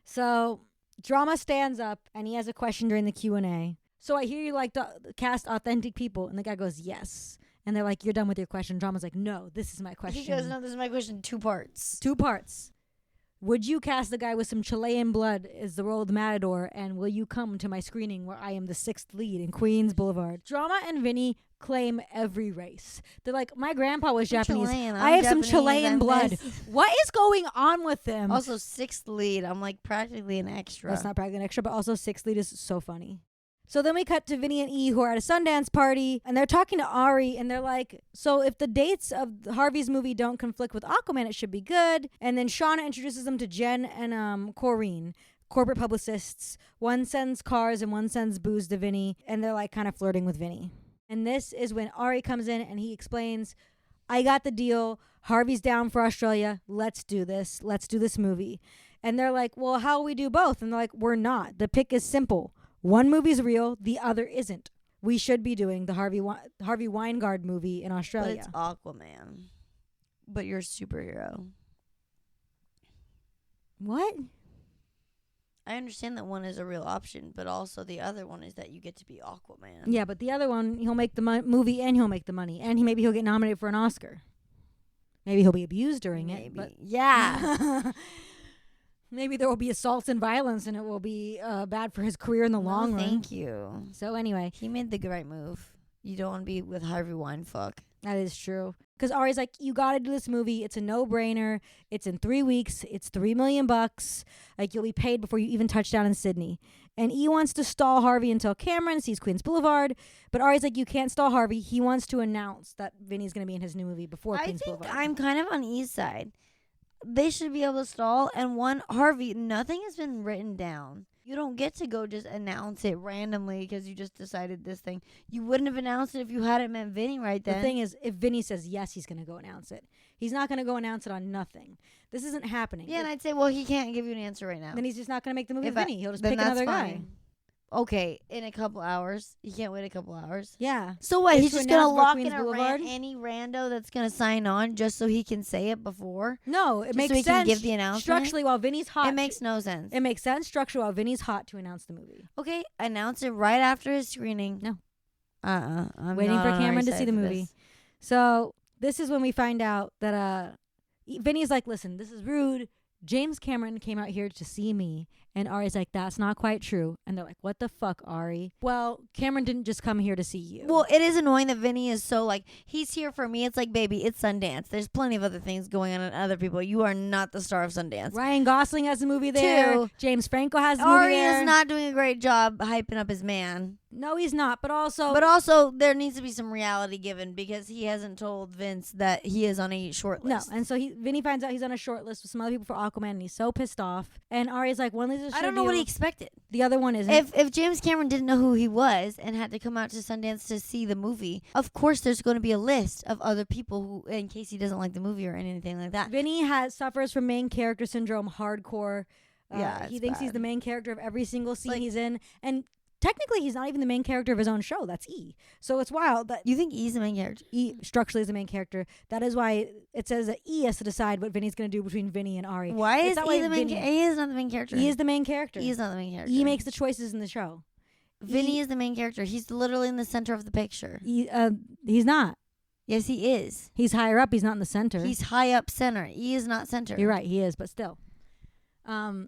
So Drama stands up, and he has a question during the Q&A. So I hear you like to cast authentic people. And the guy goes, yes. And they're like, you're done with your question. Drama's like, no, this is my question. He goes, no, this is my question. 2 parts. 2 parts. Would you cast the guy with some Chilean blood as the role of the Matador? And will you come to my screening where I am the 6th lead in Queens Boulevard? Drama and Vinny claim every race. They're like, my grandpa was Japanese. I have some Chilean blood. What is going on with them? Also, 6th lead. I'm like practically an extra. That's not practically an extra, but also 6th lead is so funny. So then we cut to Vinny and E, who are at a Sundance party, and they're talking to Ari, and they're like, so if the dates of Harvey's movie don't conflict with Aquaman, it should be good. And then Shauna introduces them to Jen and Corrine, corporate publicists. One sends cars and one sends booze to Vinny, and they're like kind of flirting with Vinny. And this is when Ari comes in and he explains, I got the deal. Harvey's down for Australia. Let's do this. Let's do this movie. And they're like, well, how will we do both? And they're like, we're not. The pick is simple. One movie's real, the other isn't. We should be doing the Harvey Weinstein movie in Australia. But it's Aquaman. But you're a superhero. What? I understand that one is a real option, but also the other one is that you get to be Aquaman. Yeah, but the other one, he'll make the movie and he'll make the money. And maybe he'll get nominated for an Oscar. Maybe he'll be abused during it. But yeah. Maybe there will be assaults and violence, and it will be bad for his career in the long run. Thank you. So anyway. He made the right move. You don't want to be with Harvey Weinstein. That is true. Because Ari's like, you got to do this movie. It's a no-brainer. It's in 3 weeks. It's $3 million. Like, you'll be paid before you even touch down in Sydney. And E wants to stall Harvey until Cameron sees Queens Boulevard. But Ari's like, you can't stall Harvey. He wants to announce that Vinny's going to be in his new movie before Queens Boulevard. I'm kind of on E's side. They should be able to stall. And Harvey, nothing has been written down. You don't get to go just announce it randomly because you just decided this thing. You wouldn't have announced it if you hadn't met Vinny right then. The thing is, if Vinny says yes, he's going to go announce it. He's not going to go announce it on nothing. This isn't happening. Yeah, and I'd say, well, he can't give you an answer right now. Then he's just not going to make the movie with Vinny. He'll just pick that's another fine. guy. Okay, in a couple hours. You can't wait a couple hours. Yeah. So what? It's He's to just going to announce lock Queens in Boulevard? any rando that's going to sign on just so he can say it before? No, it Just makes so he sense. can give the announcement? Structurally, while Vinny's hot. It makes no sense. It makes sense structurally while Vinny's hot to announce the movie. Okay, announce it right after his screening. No. I'm Waiting not for on Cameron Ari's to see side the for movie. this. So this is when we find out that Vinny's like, listen, this is rude. James Cameron came out here to see me. And Ari's like, that's not quite true. And they're like, what the fuck, Ari? Well, Cameron didn't just come here to see you. Well, it is annoying that Vinny is so like, he's here for me. It's like, baby, it's Sundance. There's plenty of other things going on in other people. You are not the star of Sundance. Ryan Gosling has a movie there. Two, James Franco has a movie Ari there. is not doing a great job hyping up his man. No, he's not. But also, There needs to be some reality given because he hasn't told Vince that he is on a short list. no. And so Vinny finds out he's on a short list with some other people for Aquaman, and he's so pissed off. And Ari's like, one of these is I don't know what he expected. The other one isn't. If James Cameron didn't know who he was and had to come out to Sundance to see the movie, of course there's going to be a list of other people who, in case he doesn't like the movie or anything like that. Vinny suffers from main character syndrome hardcore. Yeah, he it's thinks he's bad. the main character of every single scene Like- he's in. And technically, he's not even the main character of his own show. That's E. So it's wild that You think he's the main character? E structurally is the main character. That is why it says that E has to decide what Vinny's going to do between Vinny and Ari. Why It's is not he why the main Vinny- character? He is not the main character. E is the main character. He is not the main character. E makes the choices in the show. Vinny is the main character. He's literally in the center of the picture. He's not. Yes, he is. He's higher up. He's not in the center. He's high up center. E is not center. You're right. He is, but still.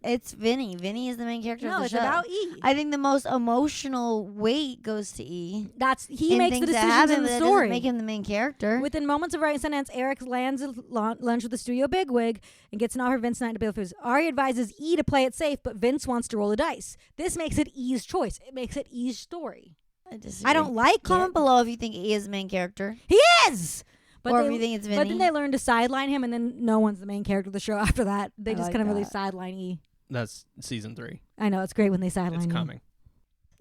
It's Vinny. Vinny is the main character No, of the it's show. about E. I think the most emotional weight goes to E. He And makes the things that decisions happen, in the but that doesn't story. make him the main character. Within moments of writing Sundance, Eric lands a lunch with the studio bigwig and gets an offer Vince tonight to pay for his. Ari advises E to play it safe, but Vince wants to roll the dice. This makes it E's choice. It makes it E's story. disagree. I don't like Comment it. below if you think E is the main character. He is! But Or they, if you think it's Vinny. But then they learn to sideline him, and then no one's the main character of the show after that. They I just like kind of really that. sideline E. That's season 3. I know, it's great when they sideline It's E. coming.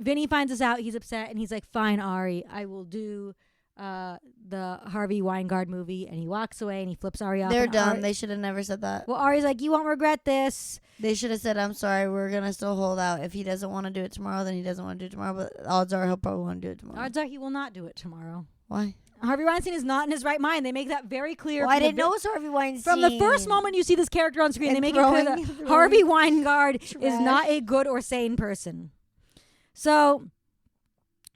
Vinny finds us out. He's upset, and he's like, fine, Ari, I will do the Harvey Weinstein movie. And he walks away, and he flips Ari off. They're and dumb. Ari- They should have never said that. well, Ari's like, you won't regret this. They should have said, I'm sorry, we're going to still hold out. If he doesn't want to do it tomorrow, then he doesn't want to do it tomorrow. But odds are he'll probably want to do it tomorrow. Odds are he will not do it tomorrow. Why? Harvey Weinstein is not in his right mind. They make that very clear. Well, I from the didn't know it was Harvey Weinstein. From the first moment you see this character on screen, And they make it clear that throwing Harvey Weinstein is trash. not a good or sane person. So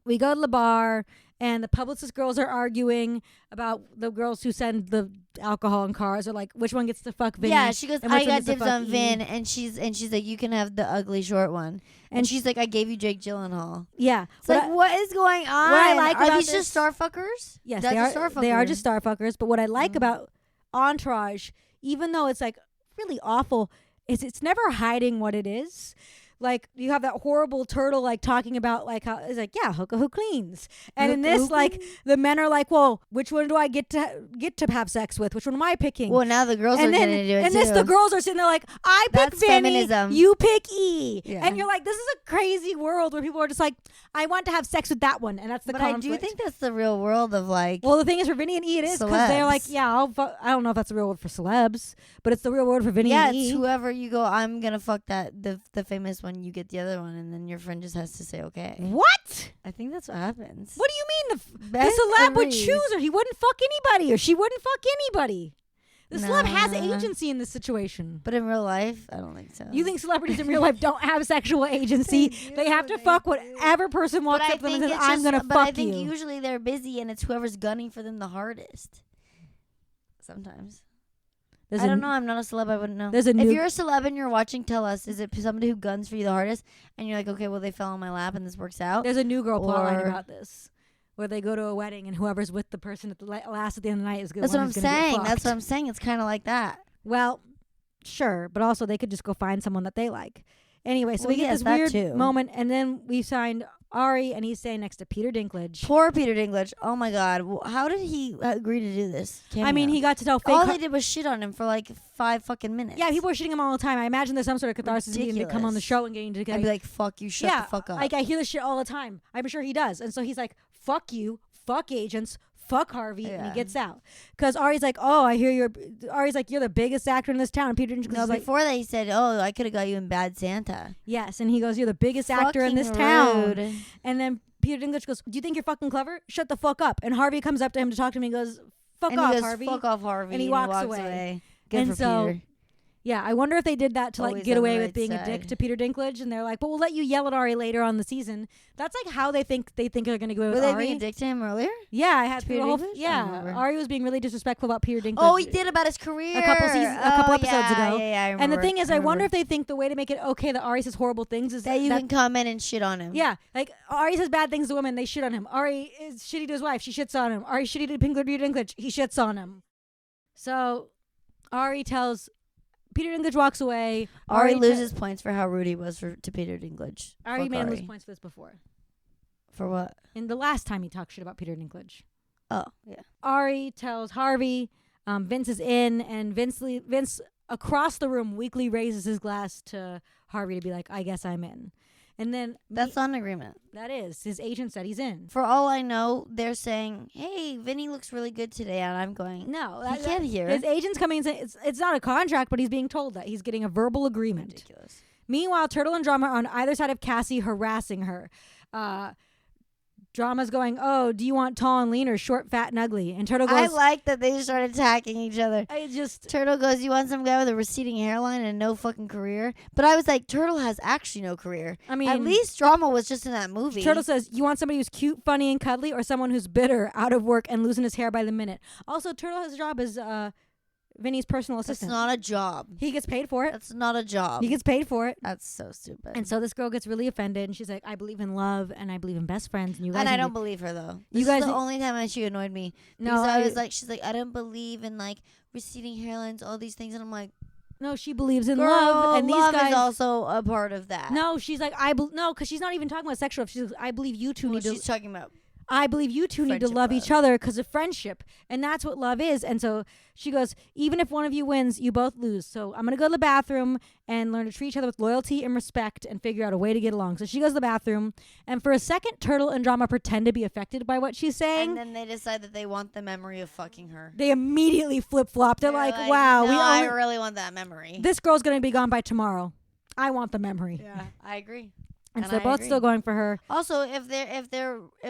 we go to the bar, and the Publicist girls are arguing about the girls who send the alcohol in cars, or like which one gets to fuck Vinny. Yeah, she goes, and which I one got gets to dibs fuck on E. Vin, and she's like, you can have the ugly short one. And she's like, I gave you Jake Gyllenhaal. Yeah. It's like, what is going on? what I like are about these this- just star fuckers? Yes, That's they a are. star They are fucker. just star fuckers. But what I like Mhm. about Entourage, even though it's like really awful, is it's never hiding what it is. like you have that horrible turtle like talking about like how it's like, yeah, who cleans, and in this like the men are like, well, which one do I get to have sex with? Which one am I picking? Well, now the girls are going to do it and too. this the girls are sitting there like, I pick That's Vinny, feminism. you pick E, Yeah. and you're like, this is a crazy world where people are just like, I want to have sex with that one, and that's the But conflict. I do think that's the real world of like. Well, the thing is, for Vinny and E, it is because they're like, celebs. yeah, I don't know if that's the real word for celebs, but it's the real word for Vinny yeah, and E. it's whoever you go. I'm gonna fuck the famous one. You get the other one, and then your friend just has to say okay. What? I think that's what happens. What do you mean? The Beth celeb would agrees. choose her. He wouldn't fuck anybody, or she wouldn't fuck anybody. The celeb has Nah. agency in this situation. But in real life, I don't think so. You think celebrities in real life don't have sexual agency? They have to fuck whatever person walks up to them and says, I'm going to But I fuck think you. usually they're busy, and it's whoever's gunning for them the hardest. Sometimes. I don't know. I'm not a celeb. I wouldn't know. There's a If new you're a celeb and you're watching, tell us. Is it somebody who guns for you the hardest? And you're like, okay, well, they fell on my lap and this works out. There's a New Girl plotline Or- about this, where they go to a wedding and whoever's with the person at the last at the end of the night is good. That's what I'm who's gonna get saying. fucked. That's what I'm saying. It's kind of like that. Well, sure, but also they could just go find someone that they like. Anyway, so Well, we get yes, this that weird too. moment, and then we signed Ari, and he's staying next to Peter Dinklage. Poor Peter Dinklage. Oh my God. How did he agree to do this? I mean, he got to tell fake. all they did was shit on him for like 5 fucking minutes. Yeah, people are shitting him all the time. I imagine there's some sort of catharsis in getting to come on the Ridiculous. show and getting to I'd be like, fuck you, shut the fuck up. Like I hear this shit all the time. I'm sure he does. And so he's like, fuck you, fuck agents, fuck Harvey, and he Yeah. gets out. Because Ari's like, oh, I hear Ari's like, you're the biggest actor in this town. And Peter Dinklage no, is like, before that he said, oh, I could have got you in Bad Santa. yes. And he goes, you're the biggest actor in this Fucking town. rude. And then Peter Dinklage goes, do you think you're fucking clever? Shut the fuck up. And Harvey comes up to him to talk to him. He goes, fuck And off, he goes, Harvey. fuck off, Harvey. And he walks away. Good And for so- Peter. Yeah, I wonder if they did that to like Always get on the away with right being a dick side. to Peter Dinklage, and they're like, "But we'll let you yell at Ari later on the season." That's like how they think they're going to go Were with they Ari. being a dick to him earlier? Yeah, I had To Peter the whole Dinklage? I don't yeah. remember. Ari was being really disrespectful about Peter Dinklage. Oh, he did about his career. A couple episodes ago. Yeah, I remember. And the thing is, I wonder remember. if they think the way to make it okay that Ari says horrible things is that you can come in and shit on him. yeah, like Ari says bad things to women, they shit on him. Ari is shitty to his wife, she shits on him. Ari shitty to Peter Dinklage, he shits on him. So Ari tells Peter Dinklage walks away. Ari te- loses points for how rude he was to Peter Dinklage. Ari Fuck made him lose Ari. points for this before. For what? And the last time he talked shit about Peter Dinklage. Oh, yeah. Ari tells Harvey Vince is in, and Vince across the room weakly raises his glass to Harvey to be like, I guess I'm in. And then That's not an agreement. that is his agent said he's in. For all I know, they're saying, hey, Vinny looks really good today. And I'm going, No, he can't hear. His agent's coming and saying it's not a contract, but he's being told that he's getting a verbal agreement. Ridiculous. Meanwhile, Turtle and Drama are on either side of Cassie harassing her. Drama's going, oh, do you want tall and lean or short, fat, and ugly? And Turtle I goes, like that they started attacking each other. I just Turtle goes, you want some guy with a receding hairline and no fucking career? But I was like, Turtle has actually no career. I mean, At least Drama was just in that movie. Turtle says, you want somebody who's cute, funny, and cuddly, or someone who's bitter, out of work, and losing his hair by the minute? Also, Turtle has a job as Vinny's personal That's assistant. not a job. He gets paid for it. That's not a job. He gets paid for it. That's so stupid. And so this girl gets really offended, and she's like, I believe in love, and I believe in best friends, and you guys And I need don't to-" believe her though. You This guys is the need- only time that she annoyed me. No, Because I was like, she's like, I don't believe in like receding hairlines, all these things, and I'm like, no, she believes in girl, love, and these love guys is also a part of that. No, she's like, no, because she's not even talking about sexual. She's like, I believe you two Well, need to. she's talking about I believe you two need to friendship love love. each other because of friendship, and that's what love is. And so she goes, even if one of you wins, you both lose. So I'm gonna go to the bathroom and learn to treat each other with loyalty and respect, and figure out a way to get along. So she goes to the bathroom, and for a second, Turtle and Drama pretend to be affected by what she's saying. and then they decide that they want the memory of fucking her. They immediately flip flop. They're like, wow, no, I we really want that memory. this girl's gonna be gone by tomorrow. I want the memory. Yeah, I agree. And And so they're I both agree. still going for her. Also, if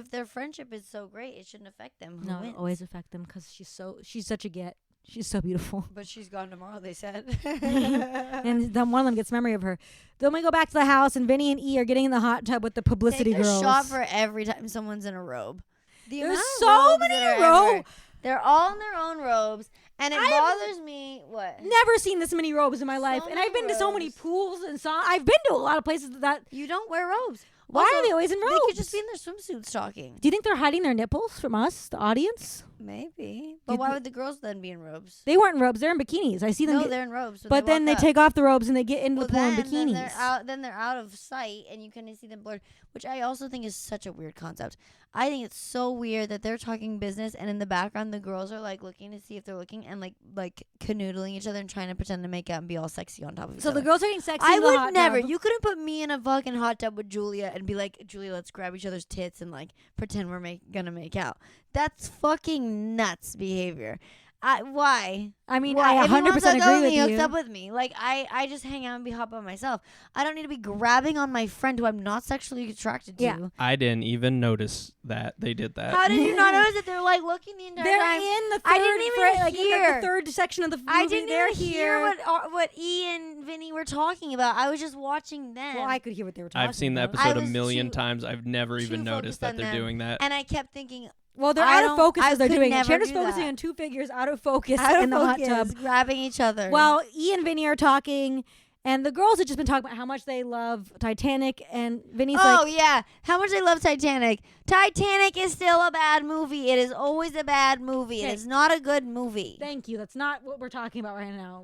their friendship is so great, it shouldn't affect them. Who No, wins? it always affect them because she's such a get. She's so beautiful. But she's gone tomorrow. They said. And then one of them gets memory of her. Then we go back to the house, and Vinny and E are getting in the hot tub with the publicity Take a girls. shot for every time someone's in a robe. The There's amount of so robes many that are robes. ever- They're all in their own robes, and it I've bothers me. What? Never seen this many robes in my life, and many I've been to so many robes. pools and I've been to a lot of places that. You don't wear robes. Why Also, are they always in robes? They could just be in their swimsuits talking. Do you think they're hiding their nipples from us, the audience? Maybe. But why would the girls then be in robes? They weren't in robes. They're in bikinis. I see them. No, they're in robes. But then they take off the robes and they get into the pool in bikinis. Then they're out of sight and you can see them blurred, which I also think is such a weird concept. I think it's so weird that they're talking business and in the background the girls are like looking to see if they're looking and like canoodling each other and trying to pretend to make out and be all sexy on top of each other. So the girls are getting sexy. I in the would hot never. tub. You couldn't put me in a fucking hot tub with Julia and be like, Julia, let's grab each other's tits and like pretend we're gonna make out. That's fucking nuts behavior. Why? I mean, why? I 100% agree with you. Hooked up with me. Like I just hang out and be hot by myself. I don't need to be grabbing on my friend who I'm not sexually attracted to. Yeah. I didn't even notice that they did that. How did you not notice that they're like looking the entire They're time? in the third. I didn't even hear. In the third section of the movie. I didn't They're even hear what E and Vinny were talking about. I was just watching them. Well, I could hear what they were talking about. I've seen the I episode a was million too- times. I've never even too noticed focused that on they're them. doing that. and I kept thinking, Well, they're I out of focus I as they're could doing it. never Chandra's do focusing that. on two figures out of focus out of in the hot tub. focus, grabbing each other. Well, E and Vinny are talking, and the girls have just been talking about how much they love Titanic, and Vinny's oh like, yeah, how much I love Titanic. Titanic is still a bad movie. It is always a bad movie. Okay. It is not a good movie. thank you. That's not what we're talking about right now.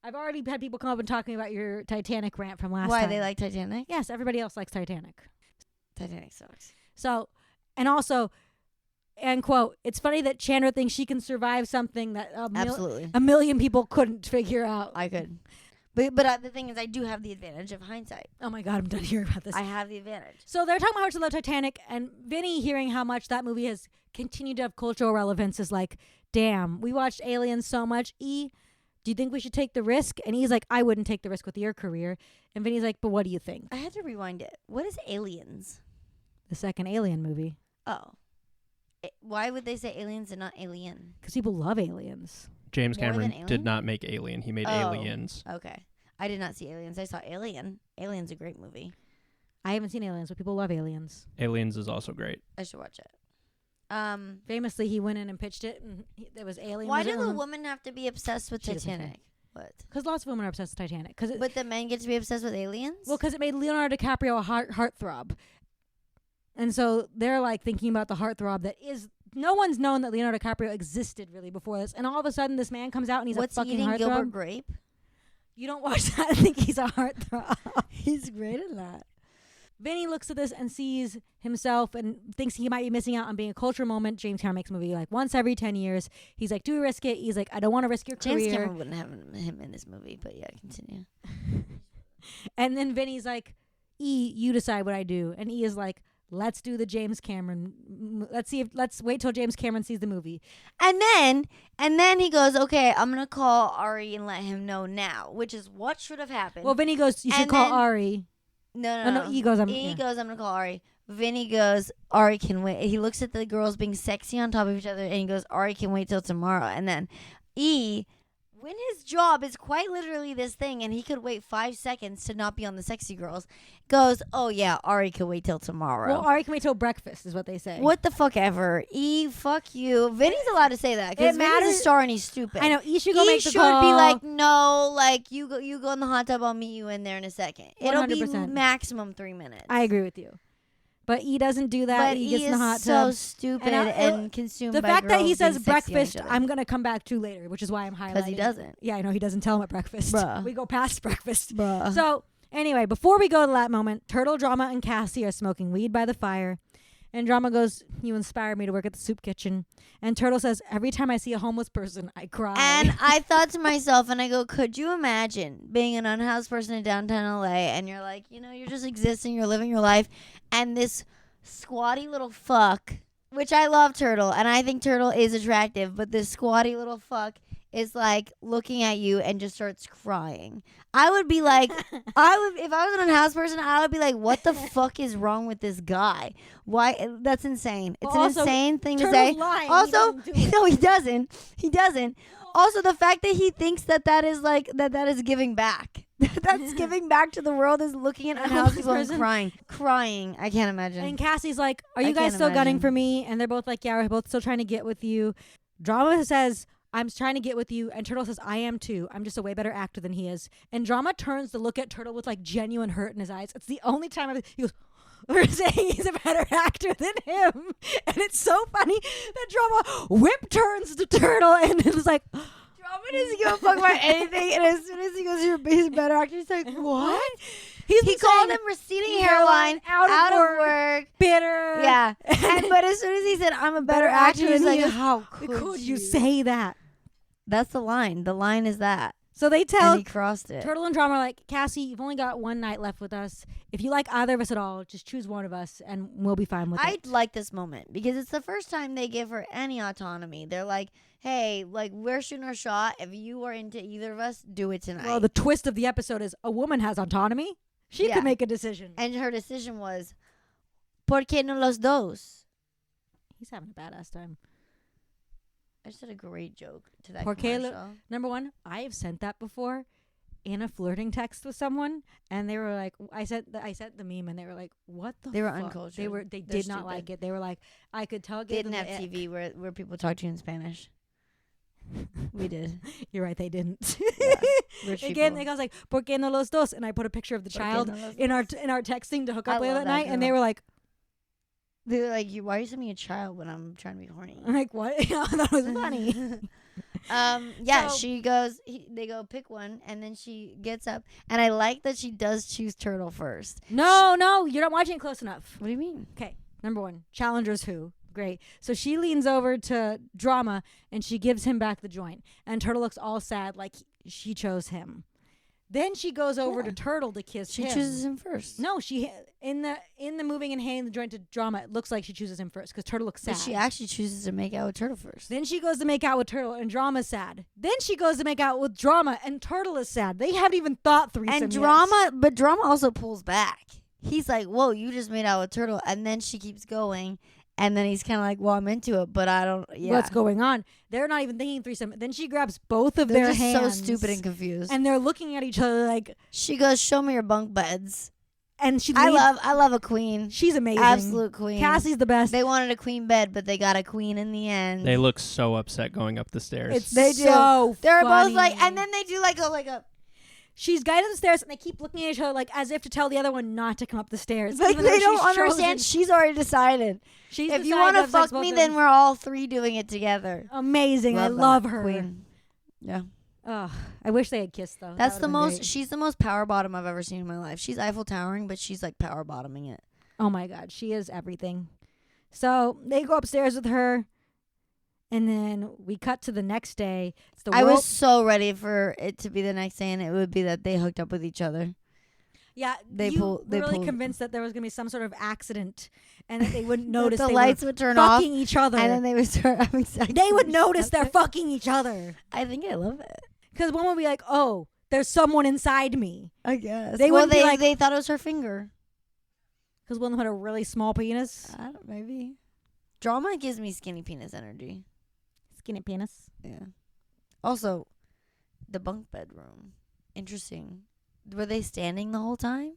I've already had people come up and talking about your Titanic rant from last Why time. they like Titanic? Yes, everybody else likes Titanic. Titanic sucks. So, and also, and quote, it's funny that Chandra thinks she can survive something that Absolutely, a million people couldn't figure out. I could. But the thing is, I do have the advantage of hindsight. Oh my God, I'm done hearing about this. I have the advantage. So they're talking about how much they love Titanic, and Vinny hearing how much that movie has continued to have cultural relevance is like, damn, we watched Aliens so much. E, do you think we should take the risk? And E's like, I wouldn't take the risk with your career. And Vinny's like, but what do you think? I had to rewind it. What is Aliens? The second Alien movie. Oh. Why would they say aliens and not alien? Because people love aliens. James More than Cameron Alien? did not make Alien. He made Oh. Aliens. Okay. I did not see Aliens. I saw Alien. Alien's a great movie. I haven't seen Aliens, but people love aliens. Aliens is also great. I should watch it. Famously, he went in and pitched it, and there was Alien. Why do the women have to be obsessed with She doesn't care. Titanic? What? Because lots of women are obsessed with Titanic. But the men get to be obsessed with aliens? Well, because it made Leonardo DiCaprio a heartthrob. And so they're like thinking about the heartthrob that is. No one's known that Leonardo DiCaprio existed really before this. And all of a sudden, this man comes out and he's What's a fucking eating heartthrob. Gilbert Grape? You don't watch that and think he's a heartthrob. He's great at that. Vinny looks at this and sees himself and thinks he might be missing out on being a cultural moment. James Cameron makes a movie like once every 10 years. He's like, do we risk it? He's like, I don't want to risk your James career. Cameron wouldn't have him in this movie, but yeah, continue. And then Vinny's like, E, you decide what I do. And E is like, let's do the James Cameron. Let's wait till James Cameron sees the movie. And then he goes, okay, I'm going to call Ari and let him know now, which is what should have happened. Well, Vinny goes, you should And call then- Ari. No. E goes, E goes, I'm going to call Ari. Vinny goes, Ari can wait. He looks at the girls being sexy on top of each other and he goes, Ari can wait till tomorrow. And then E, when his job is quite literally this thing and he could wait 5 seconds to not be on the sexy girls, goes, oh yeah, Ari can wait till tomorrow. Well, Ari can wait till breakfast is what they say. What the fuck ever. E, fuck you. Vinny's allowed to say that because It Vinny's matters- a star and he's stupid. I know. E should go E make the should call. be like, no, like you go in the hot tub. I'll meet you in there in a second. It'll be 100%. maximum 3 minutes. I agree with you. But E doesn't do that. But E E gets in the is hot so tub. stupid And and consumed The by fact that he girls says being sexy on breakfast, each other. I'm going to come back to later, which is why I'm highlighting. Because he doesn't. Yeah, I know. He doesn't tell him at breakfast. Bruh. We go past breakfast. Bruh. So, anyway, before we go to that moment, Turtle, Drama, and Cassie are smoking weed by the fire. And Drama goes, you inspired me to work at the soup kitchen. And Turtle says, every time I see a homeless person, I cry. And I thought to myself, and I go, could you imagine being an unhoused person in downtown LA and you're like, you're just existing, you're living your life, and this squatty little fuck, which I love Turtle, and I think Turtle is attractive, but this squatty little fuck is like looking at you and just starts crying. I would be like, if I was an unhoused person, I would be like, what the fuck is wrong with this guy? Why? That's insane. It's Well, an also, insane thing to Turtle's say. lying. He Also, doesn't do it. no, he doesn't. He doesn't. Also, the fact that he thinks that is like that is giving back. That's giving back to the world is looking at A unhoused homeless people and person? crying. I can't imagine. And Cassie's like, are you I guys can't still gunning imagine. for me? And they're both like, yeah, we're both still trying to get with you. Drama says, I'm trying to get with you. And Turtle says, I am too. I'm just a way better actor than he is. And Drama turns to look at Turtle with like genuine hurt in his eyes. It's the only time he goes, for saying he's a better actor than him. And it's so funny that Drama whip turns to Turtle and it's like, Drama doesn't give a fuck about anything. And as soon as he goes, he's a better actor. He's like, what? He called him receding hairline, out of work, bitter. Yeah. But as soon as he said, I'm a better actor, he's like, how could you say that? That's the line. The line is that. So they tell and he crossed it. Turtle and Drama are like, Cassie, you've only got one night left with us. If you like either of us at all, just choose one of us and we'll be fine with it. I like this moment because it's the first time they give her any autonomy. They're like, hey, like, we're shooting our shot. If you are into either of us, do it tonight. Well, the twist of the episode is a woman has autonomy. She could make a decision. And her decision was, ¿por qué no los dos? He's having a badass time. I just had a great joke to that Porque commercial. Number one, I have sent that before in a flirting text with someone, and they were like, I sent the meme, and they were like, what the They were fuck? uncultured. They They're did not stupid. like it. They were like, I could tell. They didn't have TV where people talk to you in Spanish. We did. You're right, they didn't. Yeah. Rich Again, people. they was like, ¿Por qué no los dos? And I put a picture of the child in our texting to hook up I later love that that night, and they girl. were like, They're like, why are you sending me a child when I'm trying to be horny? I'm like, what? That was funny. Yeah, So- she goes, they go pick one, and then she gets up. And I like that she does choose Turtle first. No, you're not watching it close enough. What do you mean? Okay, number one, challengers who? Great. So she leans over to Drama and she gives him back the joint. And Turtle looks all sad like she chose him. Then she goes over to Turtle to kiss She him. chooses him first. No, she in the moving and handing the joint to Drama, it looks like she chooses him first because Turtle looks sad. But she actually chooses to make out with Turtle first. Then she goes to make out with Turtle and Drama's sad. Then she goes to make out with Drama and Turtle is sad. They haven't even thought threesome And yet. Drama also pulls back. He's like, whoa, you just made out with Turtle. And then she keeps going. And then he's kind of like, well, I'm into it, but I don't, What's going on? They're not even thinking threesome. Then she grabs both of They're their just hands. so stupid and confused. And they're looking at each other like, She goes, show me your bunk beds. and she I leads- love a queen. she's amazing. Absolute queen. Cassie's the best. They wanted a queen bed, but they got a queen in the end. They look so upset going up the stairs. It's They do. so They're funny. both like, and then they do like a she's guided up the stairs and they keep looking at each other like as if to tell the other one not to come up the stairs. like even though they don't she's understand. chosen- She's already decided. She's If you decided want to have sex fuck both me, of then them. we're all three doing it together. Amazing. I that. love her. Queen. Yeah. Ugh, I wish they had kissed though. That's That the would've been most. great. She's the most power bottom I've ever seen in my life. She's Eiffel Towering, but she's like power bottoming it. Oh my god, she is everything. So they go upstairs with her, and then we cut to the next day. It's the I world. was so ready for it to be the next day, and it would be that they hooked up with each other. Yeah, They you pull- they were really pull- convinced that there was gonna be some sort of accident, and that they wouldn't notice the they lights were would turn off, fucking each other, and then they would start having sex. they would notice they're fucking each other. I think I love it. Because one would be like, "Oh, there's someone inside me," I guess They wouldn't be like- they thought it was her finger. because one of them had a really small penis, I don't maybe. Drama gives me skinny penis energy. skinny penis. Yeah. Also, the bunk bedroom. Interesting. Were they standing the whole time?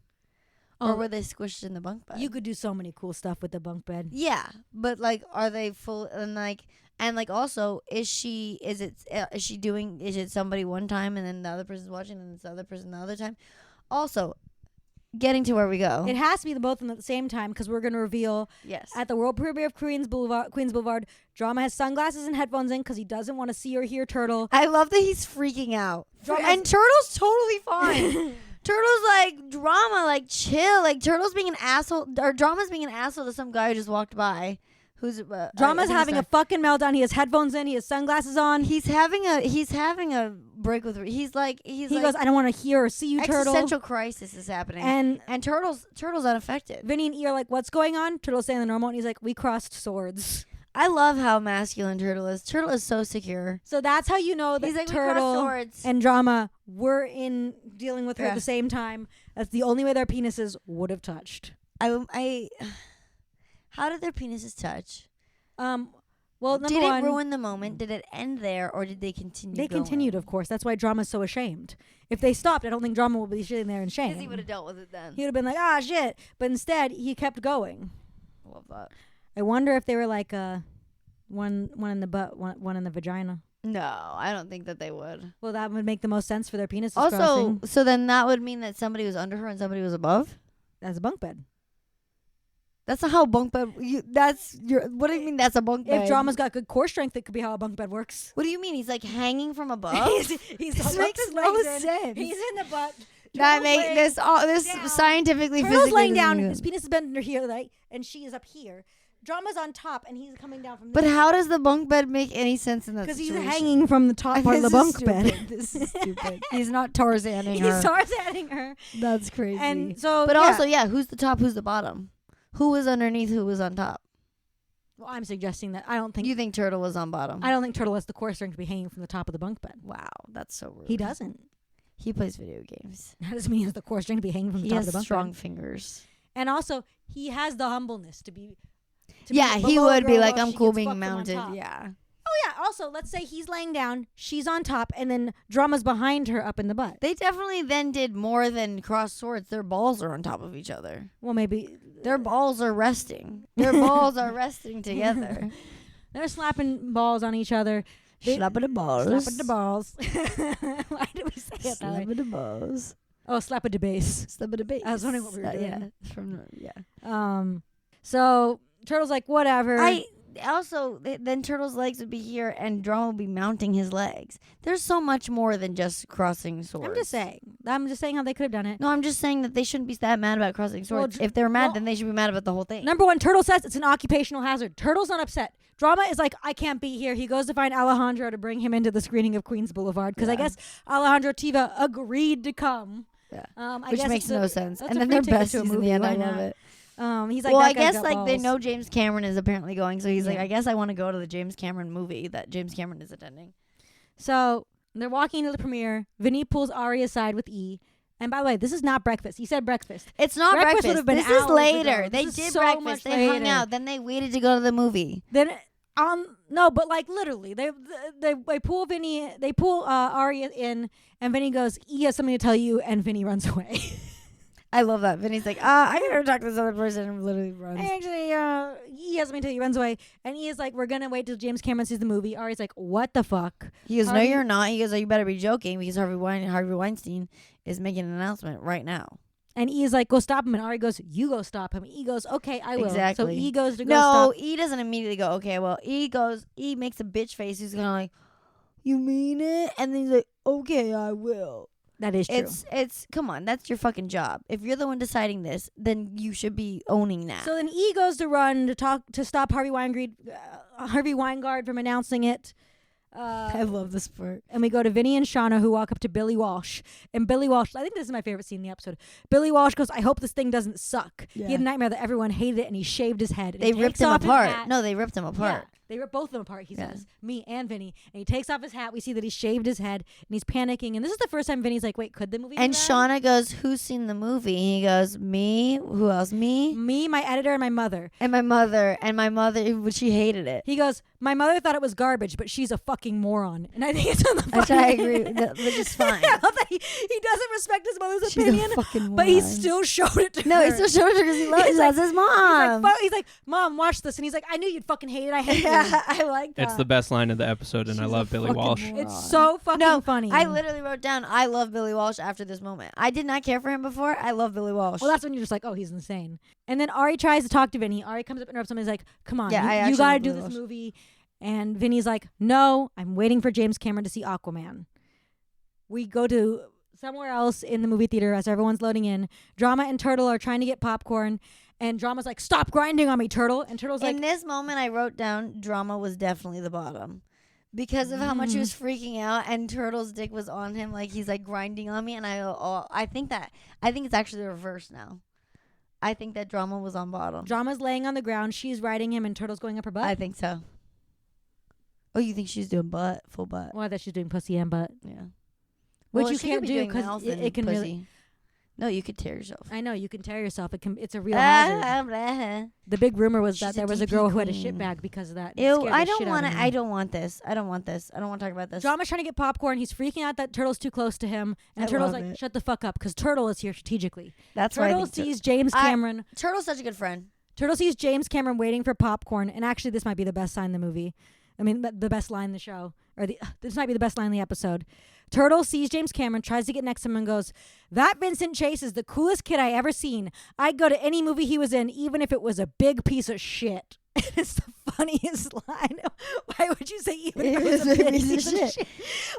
Or were they squished in the bunk bed? You could do so many cool stuff with the bunk bed. Yeah, but like, are they full and like also is she somebody one time and then the other person's watching and it's the other person the other time? Also, getting to where we go. It has to be the both of them at the same time because we're going to reveal Yes. at the World Premiere of Queens Boulevard, Drama has sunglasses and headphones in because he doesn't want to see or hear Turtle. I love that he's freaking out. Drama's- And Turtle's totally fine. Turtle's like, Drama, like, chill. Like, Turtle's being an asshole, or Drama's being an asshole to some guy who just walked by. Who's Drama's having a fucking meltdown. He has headphones in. He has sunglasses on. He's having a break with. He Goes, I don't want to hear or see you, Turtle. Existential crisis is happening, and Turtle's unaffected. Vinny and E are like, what's going on? Turtle's saying the normal, and he's like, we crossed swords. I love how masculine Turtle is. Turtle is so secure. So that's how you know that He's like, we crossed Turtle swords. and Drama were in dealing with her Yeah. at the same time. That's the only way their penises would have touched. I how did their penises touch? Well, number Did one, it ruin the moment? Did it end there, or did they continue? they continued, of course. That's why Drama's so ashamed. If they stopped, I don't think Drama would be sitting there in shame. Because he would have dealt with it then. He would have been like, ah, shit. But instead, he kept going. Love that. I wonder if they were like one in the butt, one in the vagina. No, I don't think that they would. Well, that would make the most sense for their penises Also, crossing. so then that would mean that somebody was under her and somebody was above. As a bunk bed. That's not how bunk bed. What do you mean? That's a bunk bed. If Drama's got good core strength, it could be how a bunk bed works. What do you mean? He's like hanging from above. He's This up makes his no legs in. sense. He's in the butt. That Drama's make laying this down. scientifically. Turtle's physically laying down. doesn't His do- penis is bent under here, right? And she is up here. Drama's on top, and he's coming down from. But how does the bunk bed make any sense in that Because he's situation? hanging from the top part of the This is bunk bed. stupid. This is stupid. He's not Tarzaning her. He's Tarzaning her. That's crazy. And so, but yeah. also, who's the top? Who's the bottom? Who was underneath? Who was on top? Well, I'm suggesting that I don't think You think Turtle was on bottom? I don't think Turtle has the core strength to be hanging from the top of the bunk bed. Wow, that's so rude. He doesn't. He plays video games. That doesn't mean he has the core strength to be hanging from the He top has of the bunk strong bed. fingers. And also, he has the humbleness to be. Yeah, he below a would be girl like, while I'm she cool gets being fucked from on mounted. top. Yeah. Oh yeah. Also, let's say he's laying down, she's on top, and then Drama's behind her up in the butt. They definitely then did more than cross swords. Their balls are on top of each other. Well, maybe Their balls are resting. Their balls are resting together. they're slapping balls on each other. Slapping the balls. Slapping the balls. Why did we say it that way? Slapping the balls. Oh, slap a debase. Slapping the base. I was wondering what we were doing. So Turtle's like, whatever. Then Turtle's legs would be here and Drama would be mounting his legs. There's so much more than just crossing swords. I'm just saying how they could have done it. No, I'm just saying that they shouldn't be that mad about crossing swords. If they're mad, then they should be mad about the whole thing. Number one, Turtle says it's an occupational hazard. Turtle's not upset. Drama is like, I can't be here. He goes to find Alejandro to bring him into the screening of Queens Boulevard because I guess Alejandro Tiva agreed to come. Yeah. I Which guess makes no sense. that's And a then free they're ticket to a besties in movie. the end. Why I love not? it. He's like, Well, that I guy's guess got they balls. know James Cameron is apparently going, so he's like, Yeah. I guess I want to go to the James Cameron movie that James Cameron is attending. So they're walking into the premiere. Vinny pulls Ari aside with E. And by the way, this is not breakfast. He said breakfast. It's not Breakfast breakfast. would have been This is hours later. ago. They This is did so breakfast. much They hung later. out. Then they waited to go to the movie. Then no, but like literally, they pull Vinny, they pull Ari in, and Vinny goes, "E has something to tell you," and Vinny runs away. I love that. Vinny's like, I gotta talk to this other person, and literally runs. Actually, E has something to tell you, runs away, and E is like, "We're gonna wait till James Cameron sees the movie." Ari's like, "What the fuck?" He goes, Harvey- no, you're not. He goes, oh, you better be joking because Harvey Weinstein is making an announcement right now. And E is like, "Go stop him," and Ari goes, "You go stop him." E goes, "Okay, I will." Exactly. So E goes to go No, stop. E doesn't immediately go, okay, well, E makes a bitch face. He's kind of like, you mean it? And then he's like, okay, I will. That is true. It's come on, that's your fucking job. If you're the one deciding this, then you should be owning that. So then E goes to run to stop Harvey Weingard from announcing it. I love this part. And we go to Vinny and Shauna, who walk up to Billy Walsh. And Billy Walsh, I think this is my favorite scene in the episode. Billy Walsh goes, "I hope this thing doesn't suck." Yeah. He had a nightmare that everyone hated it, and he shaved his head. And They he ripped takes him off his apart. hat. No, they ripped him apart. Yeah, they ripped both of them apart, he Yeah. says. Me and Vinny. And he takes off his hat. We see that he shaved his head, and he's panicking. And this is the first time Vinny's like, wait, could the movie be And bad? Shauna goes, who's seen the movie? And he goes, me. Who else? Me Me, my editor, and my mother. and my mother. And my mother, she hated it. He goes, my mother thought it was garbage, but she's a fucking moron. And I think it's on the Which I agree with, which is fine. I love that he doesn't respect his mother's She's opinion, a fucking but he moron. still showed it to No, her. he still showed her because he loves, He's like- his mom. He's like, Mom, watch this. And he's like, I knew you'd fucking hate it. I hate Yeah, it. I like that. It's the best line of the episode, and I She's love a Billy fucking Walsh. moron. It's so fucking No, funny. I literally wrote down, I love Billy Walsh after this moment. I did not care for him before. I love Billy Walsh. Well, that's when you're just like, oh, he's insane. And then Ari tries to talk to Vinny. Ari comes up and interrupts him. He's like, come on, Yeah, I you actually got to love do Billy this Walsh. movie. And Vinny's like, no, I'm waiting for James Cameron to see Aquaman. We go to somewhere else in the movie theater as everyone's loading in. Drama and Turtle are trying to get popcorn. And Drama's like, stop grinding on me, Turtle. And Turtle's In like, this moment, I wrote down Drama was definitely the bottom. Because of how much he was freaking out and Turtle's dick was on him, like he's like grinding on me, and I think it's actually the reverse now. I think that Drama was on bottom. Drama's laying on the ground. She's riding him and Turtle's going up her butt. I think so. Oh, you think she's doing full butt? Well, I thought she was doing pussy and butt. Yeah. Which Well, you she can't could be do doing because mouth it and can really... pussy. No, you could tear yourself. I know, you can tear yourself. It's a real hazard. Blah. The big rumor was She's that a there was a DP girl who had a queen. shit bag because of that. It Ew, scared I the don't shit out want of to. me. I don't want this. I don't want to talk about this. Drama's trying to get popcorn. He's freaking out that Turtle's too close to him. And I Turtle's love like, it. shut the fuck up, because Turtle is here strategically. That's why I Turtle think sees James Cameron. Turtle's such a good friend. Turtle sees James Cameron waiting for popcorn. And actually, this might be the best sign in the movie. I mean, the best line in the show, or this might be the best line in the episode. Turtle sees James Cameron, tries to get next to him, and goes, "That Vincent Chase is the coolest kid I ever seen. I'd go to any movie he was in, even if it was a big piece of shit." It's the funniest line. Why would you say even if it was a big piece of shit?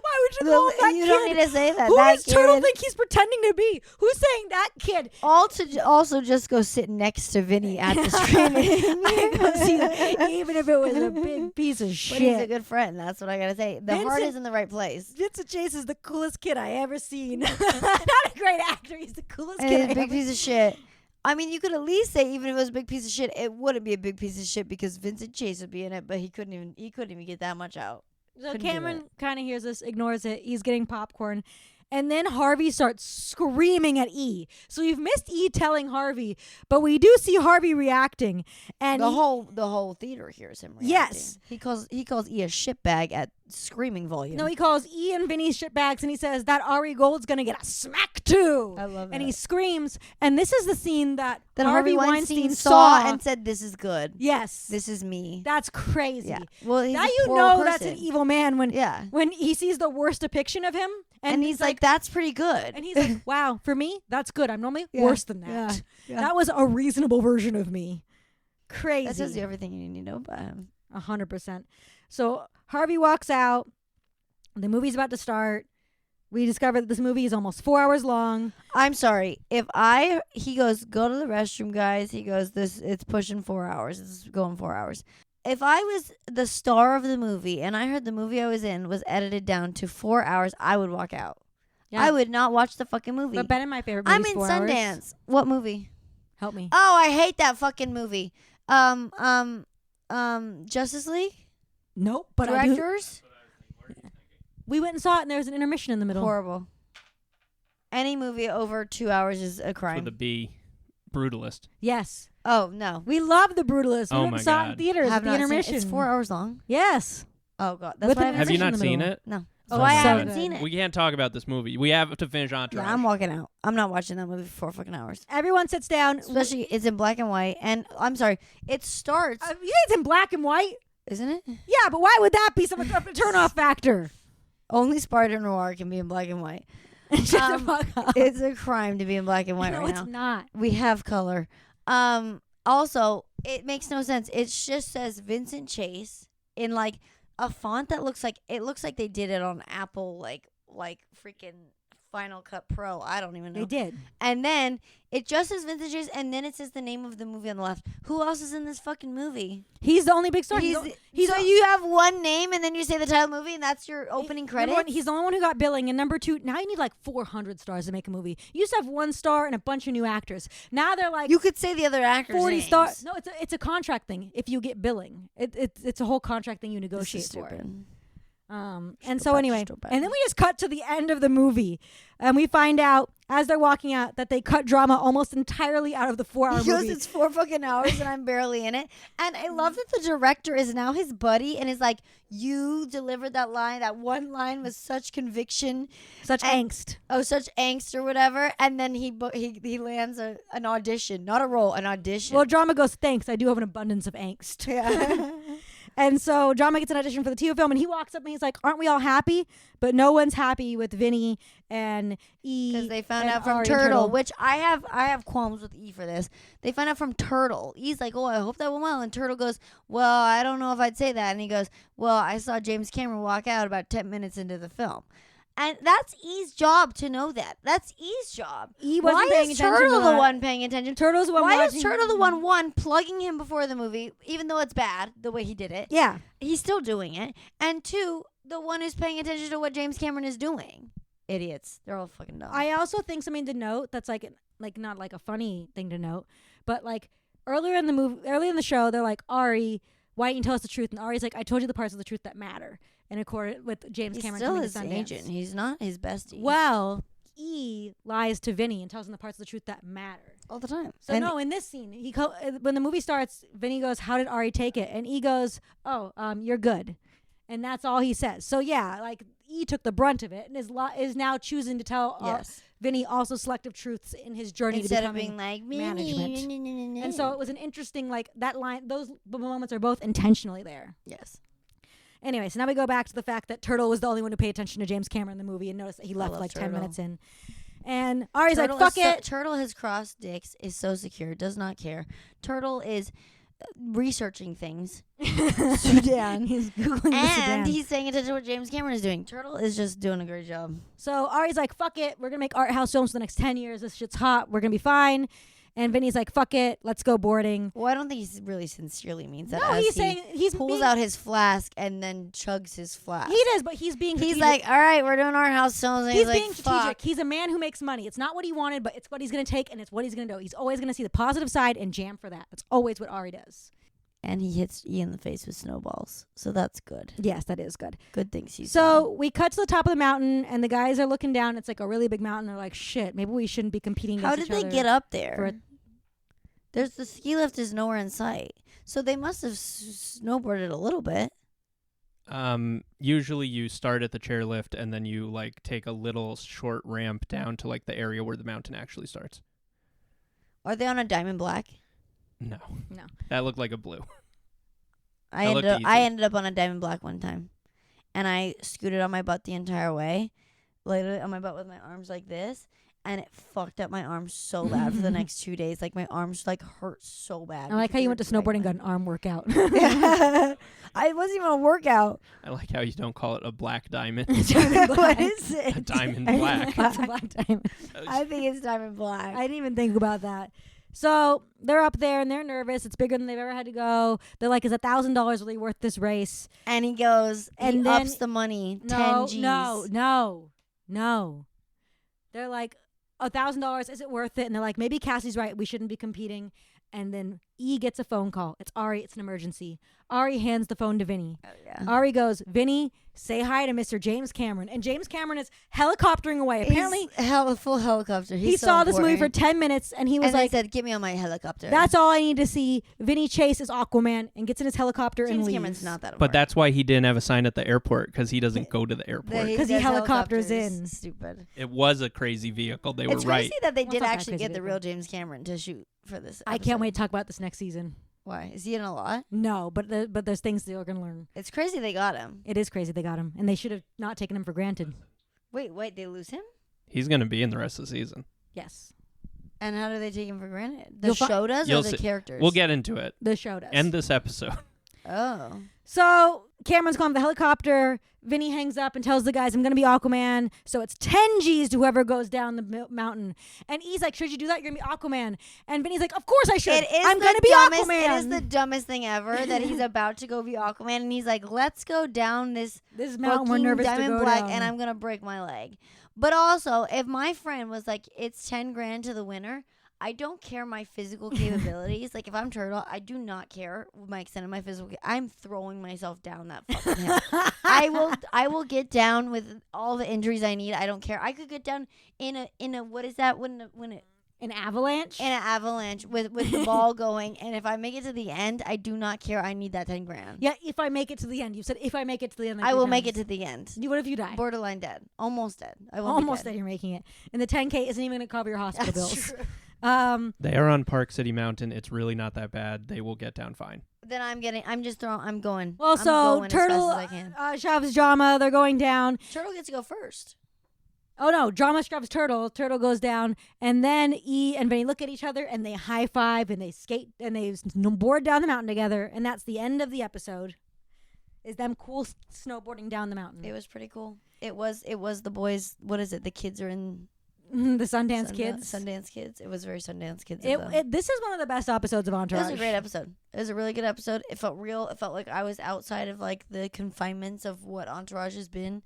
Why would you call him that You kid? don't need to say that. Who that does Turtle kid. think he's pretending to be? Who's saying that kid? Also, just go sit next to Vinny at the screening. I go see that, even if it was a big piece of But shit. he's a good friend. That's what I gotta say. The heart Vincent- is in the right place. Vincent Chase is the coolest kid I ever seen. Not a great actor. He's the coolest And kid he's I a big ever piece of shit. I mean, you could at least say even if it was a big piece of shit, it wouldn't be a big piece of shit because Vincent Chase would be in it, but he couldn't even get that much out. So Couldn't do Cameron kind of hears this, ignores it. He's getting popcorn. And then Harvey starts screaming at E. So we've missed E telling Harvey, but we do see Harvey reacting. And The whole theater hears him reacting. Yes. He calls E a shitbag at screaming volume. he calls E and Vinny shitbags, and he says that Ari Gold's gonna get a smack too. I love And it. he screams. And this is the scene that Harvey Weinstein saw and said, "This is good. yes, This is me." that's crazy. Yeah. Well, he's Now a you poor know person. that's an evil man when Yeah. when he sees the worst depiction of him, And he's like, "That's pretty good." and he's like, wow, for me, that's good. I'm normally Yeah. worse than that. Yeah. That was a reasonable version of me. Crazy. That tells you everything you need to know about him. 100%. So Harvey walks out. The movie's about to start. We discover that this movie is almost 4 hours long. I'm sorry. He goes, "Go to the restroom, guys." He goes, it's pushing 4 hours. It's going 4 hours. If I was the star of the movie and I heard the movie I was in was edited down to 4 hours, I would walk out. Yeah. I would not watch the fucking movie. But Ben and my favorite I'm movie in 4 hours. Sundance. What movie? Help me. Oh, I hate that fucking movie. Justice League? Nope. But I do. Directors? We went and saw it, and there was an intermission in the middle. Horrible. Any movie over 2 hours is a crime. With a B. Brutalist. Yes. Oh, no. We love The Brutalist. We Oh went my and saw it in God. theaters at Have the not seen it. intermission. It's 4 hours long. Yes. Oh, God. With That's why I an haven't Have you intermission not in the seen middle. it? No. Oh, That's why I so haven't good. seen it. We can't talk about this movie. We have to finish Entourage. Yeah, I'm walking out. I'm not watching that movie for 4 fucking hours. Everyone sits down. Especially, it's in black and white. And I'm sorry, it starts, You think it's in black and white? isn't it? Yeah, but why would that be some turn-off factor? Only Spider Noir can be in black and white. Shut the fuck up. It's a crime to be in black and white No, right it's now. not. We have color. Also, it makes no sense. It just says Vincent Chase in like a font that looks like they did it on Apple, like freaking Final Cut Pro. I don't even know. They did. And then it just says Vincent Chase, and then it says the name of the movie on the left. Who else is in this fucking movie? He's the only big star. So you have one name, and then you say the title of the movie, and that's your opening Number credit. one, he's the only one who got billing, and number two, now you need like 400 stars to make a movie. You used to have 1 star and a bunch of new actors. Now they're like You could say the other actors. 40 names. stars. No, it's a contract thing. If you get billing, it's a whole contract thing you This negotiate is for. stupid. And so anyway, Still bad. and then we just cut to the end of the movie, and we find out as they're walking out that they cut drama almost entirely out of the 4 hour He goes, movie. it's 4 fucking hours and I'm barely in it. And I love that the director is now his buddy and is like, you delivered that line. That one line was such conviction. Such and- angst. Oh, such angst or whatever. And then he lands an audition, not a role, an audition. Well, drama goes, thanks. I do have an abundance of angst. yeah. And so Drama gets an audition for the TV film, and he walks up and he's like, aren't we all happy? But no one's happy with Vinny and E. Because they found and out from Ari and Turtle, which I have qualms with E for this. They found out from Turtle. E's like, oh, I hope that went well. And Turtle goes, well, I don't know if I'd say that. And he goes, well, I saw James Cameron walk out about 10 minutes into the film. And that's E's job to know that. That's E's job. E wasn't Why paying is attention Turtle to the that. one paying attention? Turtle's the one Why watching. is Turtle the one plugging him before the movie, even though it's bad the way he did it? Yeah. He's still doing it. And 2, the one who's paying attention to what James Cameron is doing. Idiots. They're all fucking dumb. I also think something to note that's like not like a funny thing to note, but like earlier in the show, they're like, Ari, why didn't you tell us the truth? And Ari's like, I told you the parts of the truth that matter. In accord with James He's Cameron still coming his to Sundance. agent. He's not his bestie. Well, E lies to Vinny and tells him the parts of the truth that matter. All the time. So no, in this scene, when the movie starts, Vinny goes, "How did Ari take it?" And E goes, "Oh, you're good," and that's all he says. So yeah, like E took the brunt of it and is now choosing to tell Yes. Vinny also selective truths in his journey Instead to of becoming being like management. And so it was an interesting, like, that line, those moments are both intentionally there. yes. Anyway, so now we go back to the fact that Turtle was the only one who paid attention to James Cameron in the movie and noticed that he left like 10 minutes in. And Ari's Turtle like, fuck is it. Turtle has crossed dicks, is so secure, does not care. Turtle is researching things. Sudan. He's Googling the Sudan. And he's paying attention to what James Cameron is doing. Turtle is just doing a great job. So Ari's like, fuck it. We're going to make art house films for the next 10 years. This shit's hot. We're going to be fine. And Vinny's like, fuck it. Let's go boarding. Well, I don't think he really sincerely means that. No, he's saying he's pulls being, out his flask and then chugs his flask. He does, but he's being He's strategic. like, all right, we're doing our house films. And He's like, being strategic. fuck. He's a man who makes money. It's not what he wanted, but it's what he's going to take, and it's what he's going to do. He's always going to see the positive side and jam for that. That's always what Ari does. And he hits E in the face with snowballs. So that's good. Yes, that is good. Good things he's So done. we cut to the top of the mountain, and the guys are looking down. It's like a really big mountain. They're like, shit, maybe we shouldn't be competing against How did each they other. get up there? for a- There's the ski lift is nowhere in sight. So they must have snowboarded a little bit. Usually you start at the chairlift and then you like take a little short ramp down to like the area where the mountain actually starts. Are they on a diamond black? No. No. That looked like a blue. I That looked easy. ended up on a diamond black one time, and I scooted on my butt the entire way, literally on my butt with my arms like this, and it fucked up my arms so bad for the next 2 days. Like my arms like hurt so bad. I like because how they you were went to snowboarding and got dragging an arm workout. my- It wasn't even a workout. I like how you don't call it a black diamond. Diamond What black. is it? A diamond Diamond black. It's a black diamond. I think it's diamond black. I didn't even think about that. So they're up there and they're nervous. It's bigger than they've ever had to go. They're like, is $1,000 really worth this race? And he goes, And he then- ups the money, No, 10 G's. no. They're like, $1,000, is it worth it? And they're like, maybe Cassie's right. We shouldn't be competing. And then E gets a phone call. It's Ari. It's an emergency. Ari hands the phone to Vinny. Oh, yeah. Ari goes, Vinny, say hi to Mr. James Cameron. And James Cameron is helicoptering away. Apparently, He's full helicopter. he saw this movie for 10 minutes and he was and like, they said, get me on my helicopter. that's all I need to see. Vinny chases Aquaman and gets in his helicopter and James leaves. Cameron's not that But smart. that's why he didn't have a sign at the airport, because he doesn't go to the airport. Because he does helicopters in. Stupid. It was a crazy vehicle. They It's were right. crazy that they Well, did it's not that actually crazy get the vehicle. real James Cameron to shoot for this I can't episode. wait to talk about this next season. Why? Is he in a lot? No, but there's things that you're going to learn. It's crazy they got him. It is crazy they got him. And they should have not taken him for granted. Wait, they lose him? He's going to be in the rest of the season. Yes. And how do they take him for granted? The You'll fi- show does or You'll the see. characters? We'll get into it. The show does. End this episode. Oh. So Cameron's gone with the helicopter. Vinny hangs up and tells the guys, I'm going to be Aquaman. So it's 10 G's to whoever goes down the mountain. And E's like, should you do that? You're going to be Aquaman. And Vinny's like, of course I should. It is I'm going to be dumbest, Aquaman. It is the dumbest thing ever that he's about to go be Aquaman, and he's like, let's go down this This mountain we're fucking nervous to diamond go black, down. and I'm going to break my leg. But also, if my friend was like, it's 10 grand to the winner, I don't care my physical capabilities. Like, if I'm Turtle, I do not care my extent of my physical. I'm throwing myself down that fucking hill. I will get down with all the injuries I need. I don't care. I could get down in a what is that when it An avalanche? in an avalanche with the ball going, and if I make it to the end, I do not care. I need that 10 grand. Yeah, if I make it to the end. You said if I make it to the end. like I three will make it times. to the end. What if you die? Borderline dead. Almost dead. I won't Almost be that you're making it. And the 10K isn't even going to cover your hospital That's bills. true. They are on Park City Mountain. It's really not that bad. They will get down fine. Then I'm going. Well, I'm so going Turtle, as fast as I can. shoves drama. They're going down. Turtle gets to go first. Oh no, drama shoves Turtle. Turtle goes down. And then E and Vinny look at each other and they high five and they skate and they board down the mountain together. And that's the end of the episode. Is them cool snowboarding down the mountain. It was pretty cool. It was the boys. What is it? The kids are in The Sundance Kids. Sundance Kids. It was very Sundance Kids. of them. This is one of the best episodes of It Entourage. was a great episode. It was a really good episode. It felt real. It felt like I was outside of like the confinements of what Entourage has been,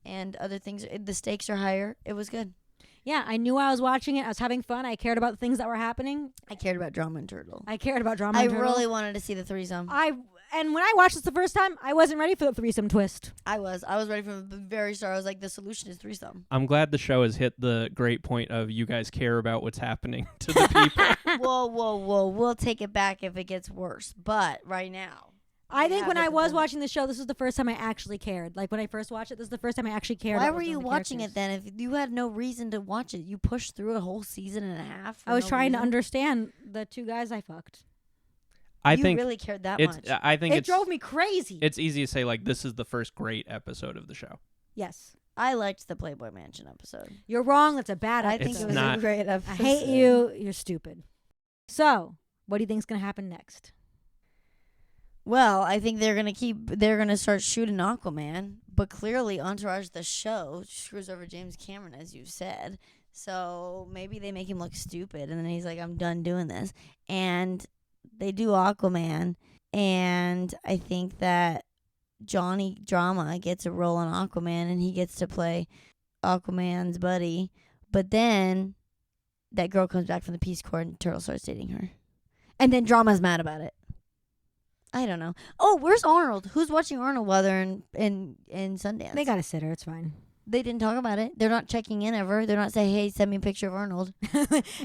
and other things. The stakes are higher. It was good. Yeah, I knew I was watching it. I was having fun. I cared about the things that were happening. I cared about drama and Turtle. I cared about drama. I and Turtle. really wanted to see the threesome. And when I watched this the first time, I wasn't ready for the threesome twist. I was ready from the very start. I was like, the solution is threesome. I'm glad the show has hit the great point of you guys care about what's happening to the people. Whoa. We'll take it back if it gets worse. But right now. I think have when I different was things. watching the show, this was the first time I actually cared. Like when I first watched it, this is the first time I actually cared. Why about were what's you on the watching characters. it then? If you had no reason to watch it, you pushed through a whole season and a half. for I was no trying to reason? understand the two guys I fucked. I you think really cared that it's. much. I think It drove me crazy. It's easy to say like this is the first great episode of the show. Yes. I liked the Playboy Mansion episode. You're wrong. That's a bad I episode. think It's it was not. a great episode. I hate you. You're stupid. So, what do you think's going to happen next? Well, I think they're gonna start shooting Aquaman, but clearly Entourage the show screws over James Cameron, as you said. So maybe they make him look stupid, and then he's like, "I'm done doing this," and they do Aquaman, and I think that Johnny Drama gets a role in Aquaman, and he gets to play Aquaman's buddy, but then that girl comes back from the Peace Corps, and Turtle starts dating her, and then Drama's mad about it. I don't know. Oh, where's Arnold? Who's watching Arnold while they're in Sundance? They got a sitter. It's fine. They didn't talk about it. They're not checking in ever. They're not saying, "Hey, send me a picture of Arnold."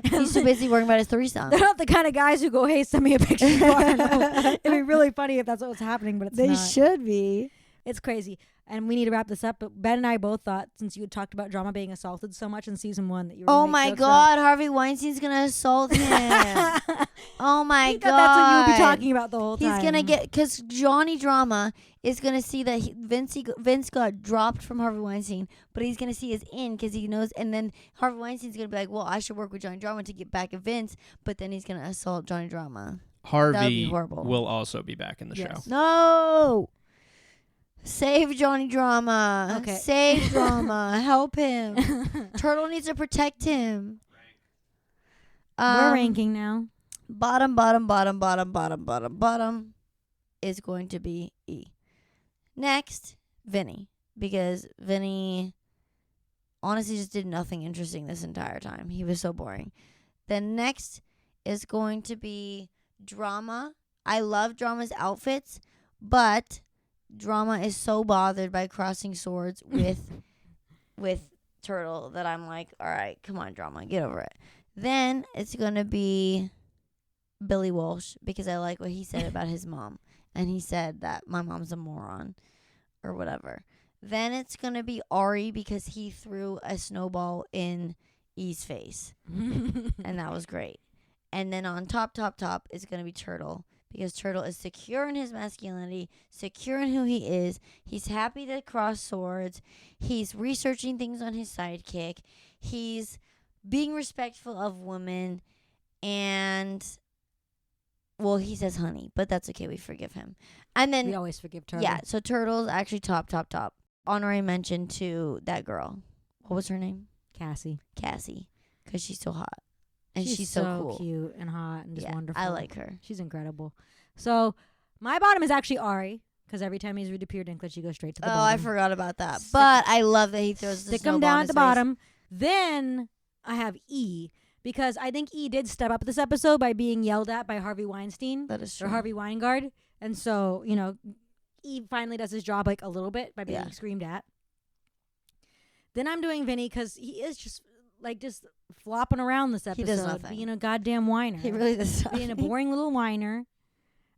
He's too busy worrying about his threesome. They're not the kind of guys who go, "Hey, send me a picture of Arnold." It'd be really funny if that's what was happening, but it's They not. should be. It's crazy. And we need to wrap this up, but Ben and I both thought, since you had talked about Drama being assaulted so much in season 1, that you were Oh gonna make my jokes God, Harvey Weinstein's gonna assault him. about Oh my I God, thought that's what you would be talking about the whole time. He's gonna get, because Johnny Drama is gonna see that Vince got dropped from Harvey Weinstein, but he's gonna see his in because he knows, and then Harvey Weinstein's gonna be like, "Well, I should work with Johnny Drama to get back at Vince," but then he's gonna assault Johnny Drama. That would be Harvey horrible. will also be back in the Yes. show. No. Save Johnny Drama. Okay. Save Drama. Help him. Turtle needs to protect him. We're ranking now. Bottom is going to be E. Next, Vinny. Because Vinny honestly just did nothing interesting this entire time. He was so boring. Then next is going to be Drama. I love Drama's outfits, but Drama is so bothered by crossing swords with Turtle that I'm like, all right, come on, Drama, get over it. Then it's going to be Billy Walsh because I like what he said about his mom. And he said that my mom's a moron or whatever. Then it's going to be Ari because he threw a snowball in E's face. And that was great. And then on top is going to be Turtle because Turtle is secure in his masculinity, secure in who he is. He's happy to cross swords. He's researching things on his sidekick. He's being respectful of women. And, well, he says honey, but that's okay. We forgive him. And then, We always forgive Turtle. yeah, so Turtle's actually top. Honorary mention to that girl. What was her name? Cassie. Cassie. Because she's so hot. And she's so cool. cute and hot and just Yeah, wonderful. I like her. She's incredible. So my bottom is actually Ari because every time he's reappeared Dinklage, she goes straight to the bottom. I forgot about that. Stick- But I love that he throws the Stick him snowball down in at his the face. bottom. Then I have E because I think E did step up this episode by being yelled at by Harvey Weinstein That is true. or Harvey Weingard. And so, E finally does his job like a little bit by being Yeah. screamed at. Then I'm doing Vinny because he is just flopping around this episode. He does nothing. Being a goddamn whiner. He really does being a nothing. boring little whiner.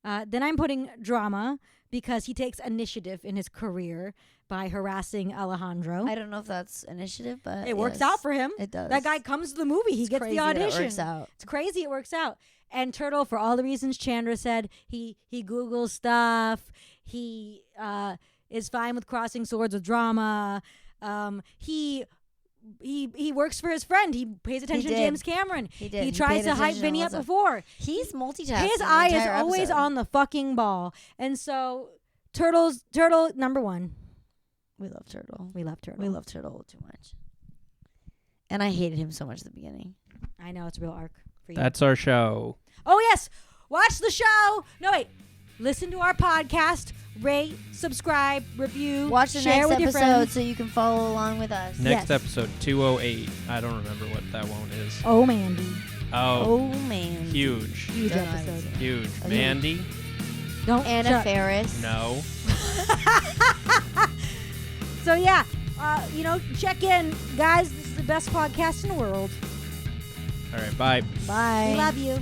Then I'm putting Drama because he takes initiative in his career by harassing Alejandro. I don't know if that's initiative, but It works yes, out for him. It does. That guy comes to the movie. He It's gets crazy the that it audition. works out. It's crazy. It works out. And Turtle, for all the reasons Chandra said, he Googles stuff. He is fine with crossing swords with Drama. He works for his friend. He pays attention to did. James Cameron. He did. He tries paid to hype attention Vinny up lots of- before. He's multitasking. His the eye is entire always episode. on the fucking ball. And so Turtle number 1. We love Turtle. We love Turtle. We love Turtle too much. And I hated him so much at the beginning. I know it's a real arc for you. That's our show. Oh yes, watch the show. No wait, listen to our podcast. Rate, subscribe, review. Watch the share next with your episode friends. so you can follow along with us. Next Yes. episode 208. I don't remember what that one is. Oh Mandy, Oh, Oh, man. huge. huge Don't know episode. how to Huge. Okay. Mandy? Don't Anna shut- Faris. No. So yeah, check in, guys. This is the best podcast in the world. All right, bye. Bye. We love you.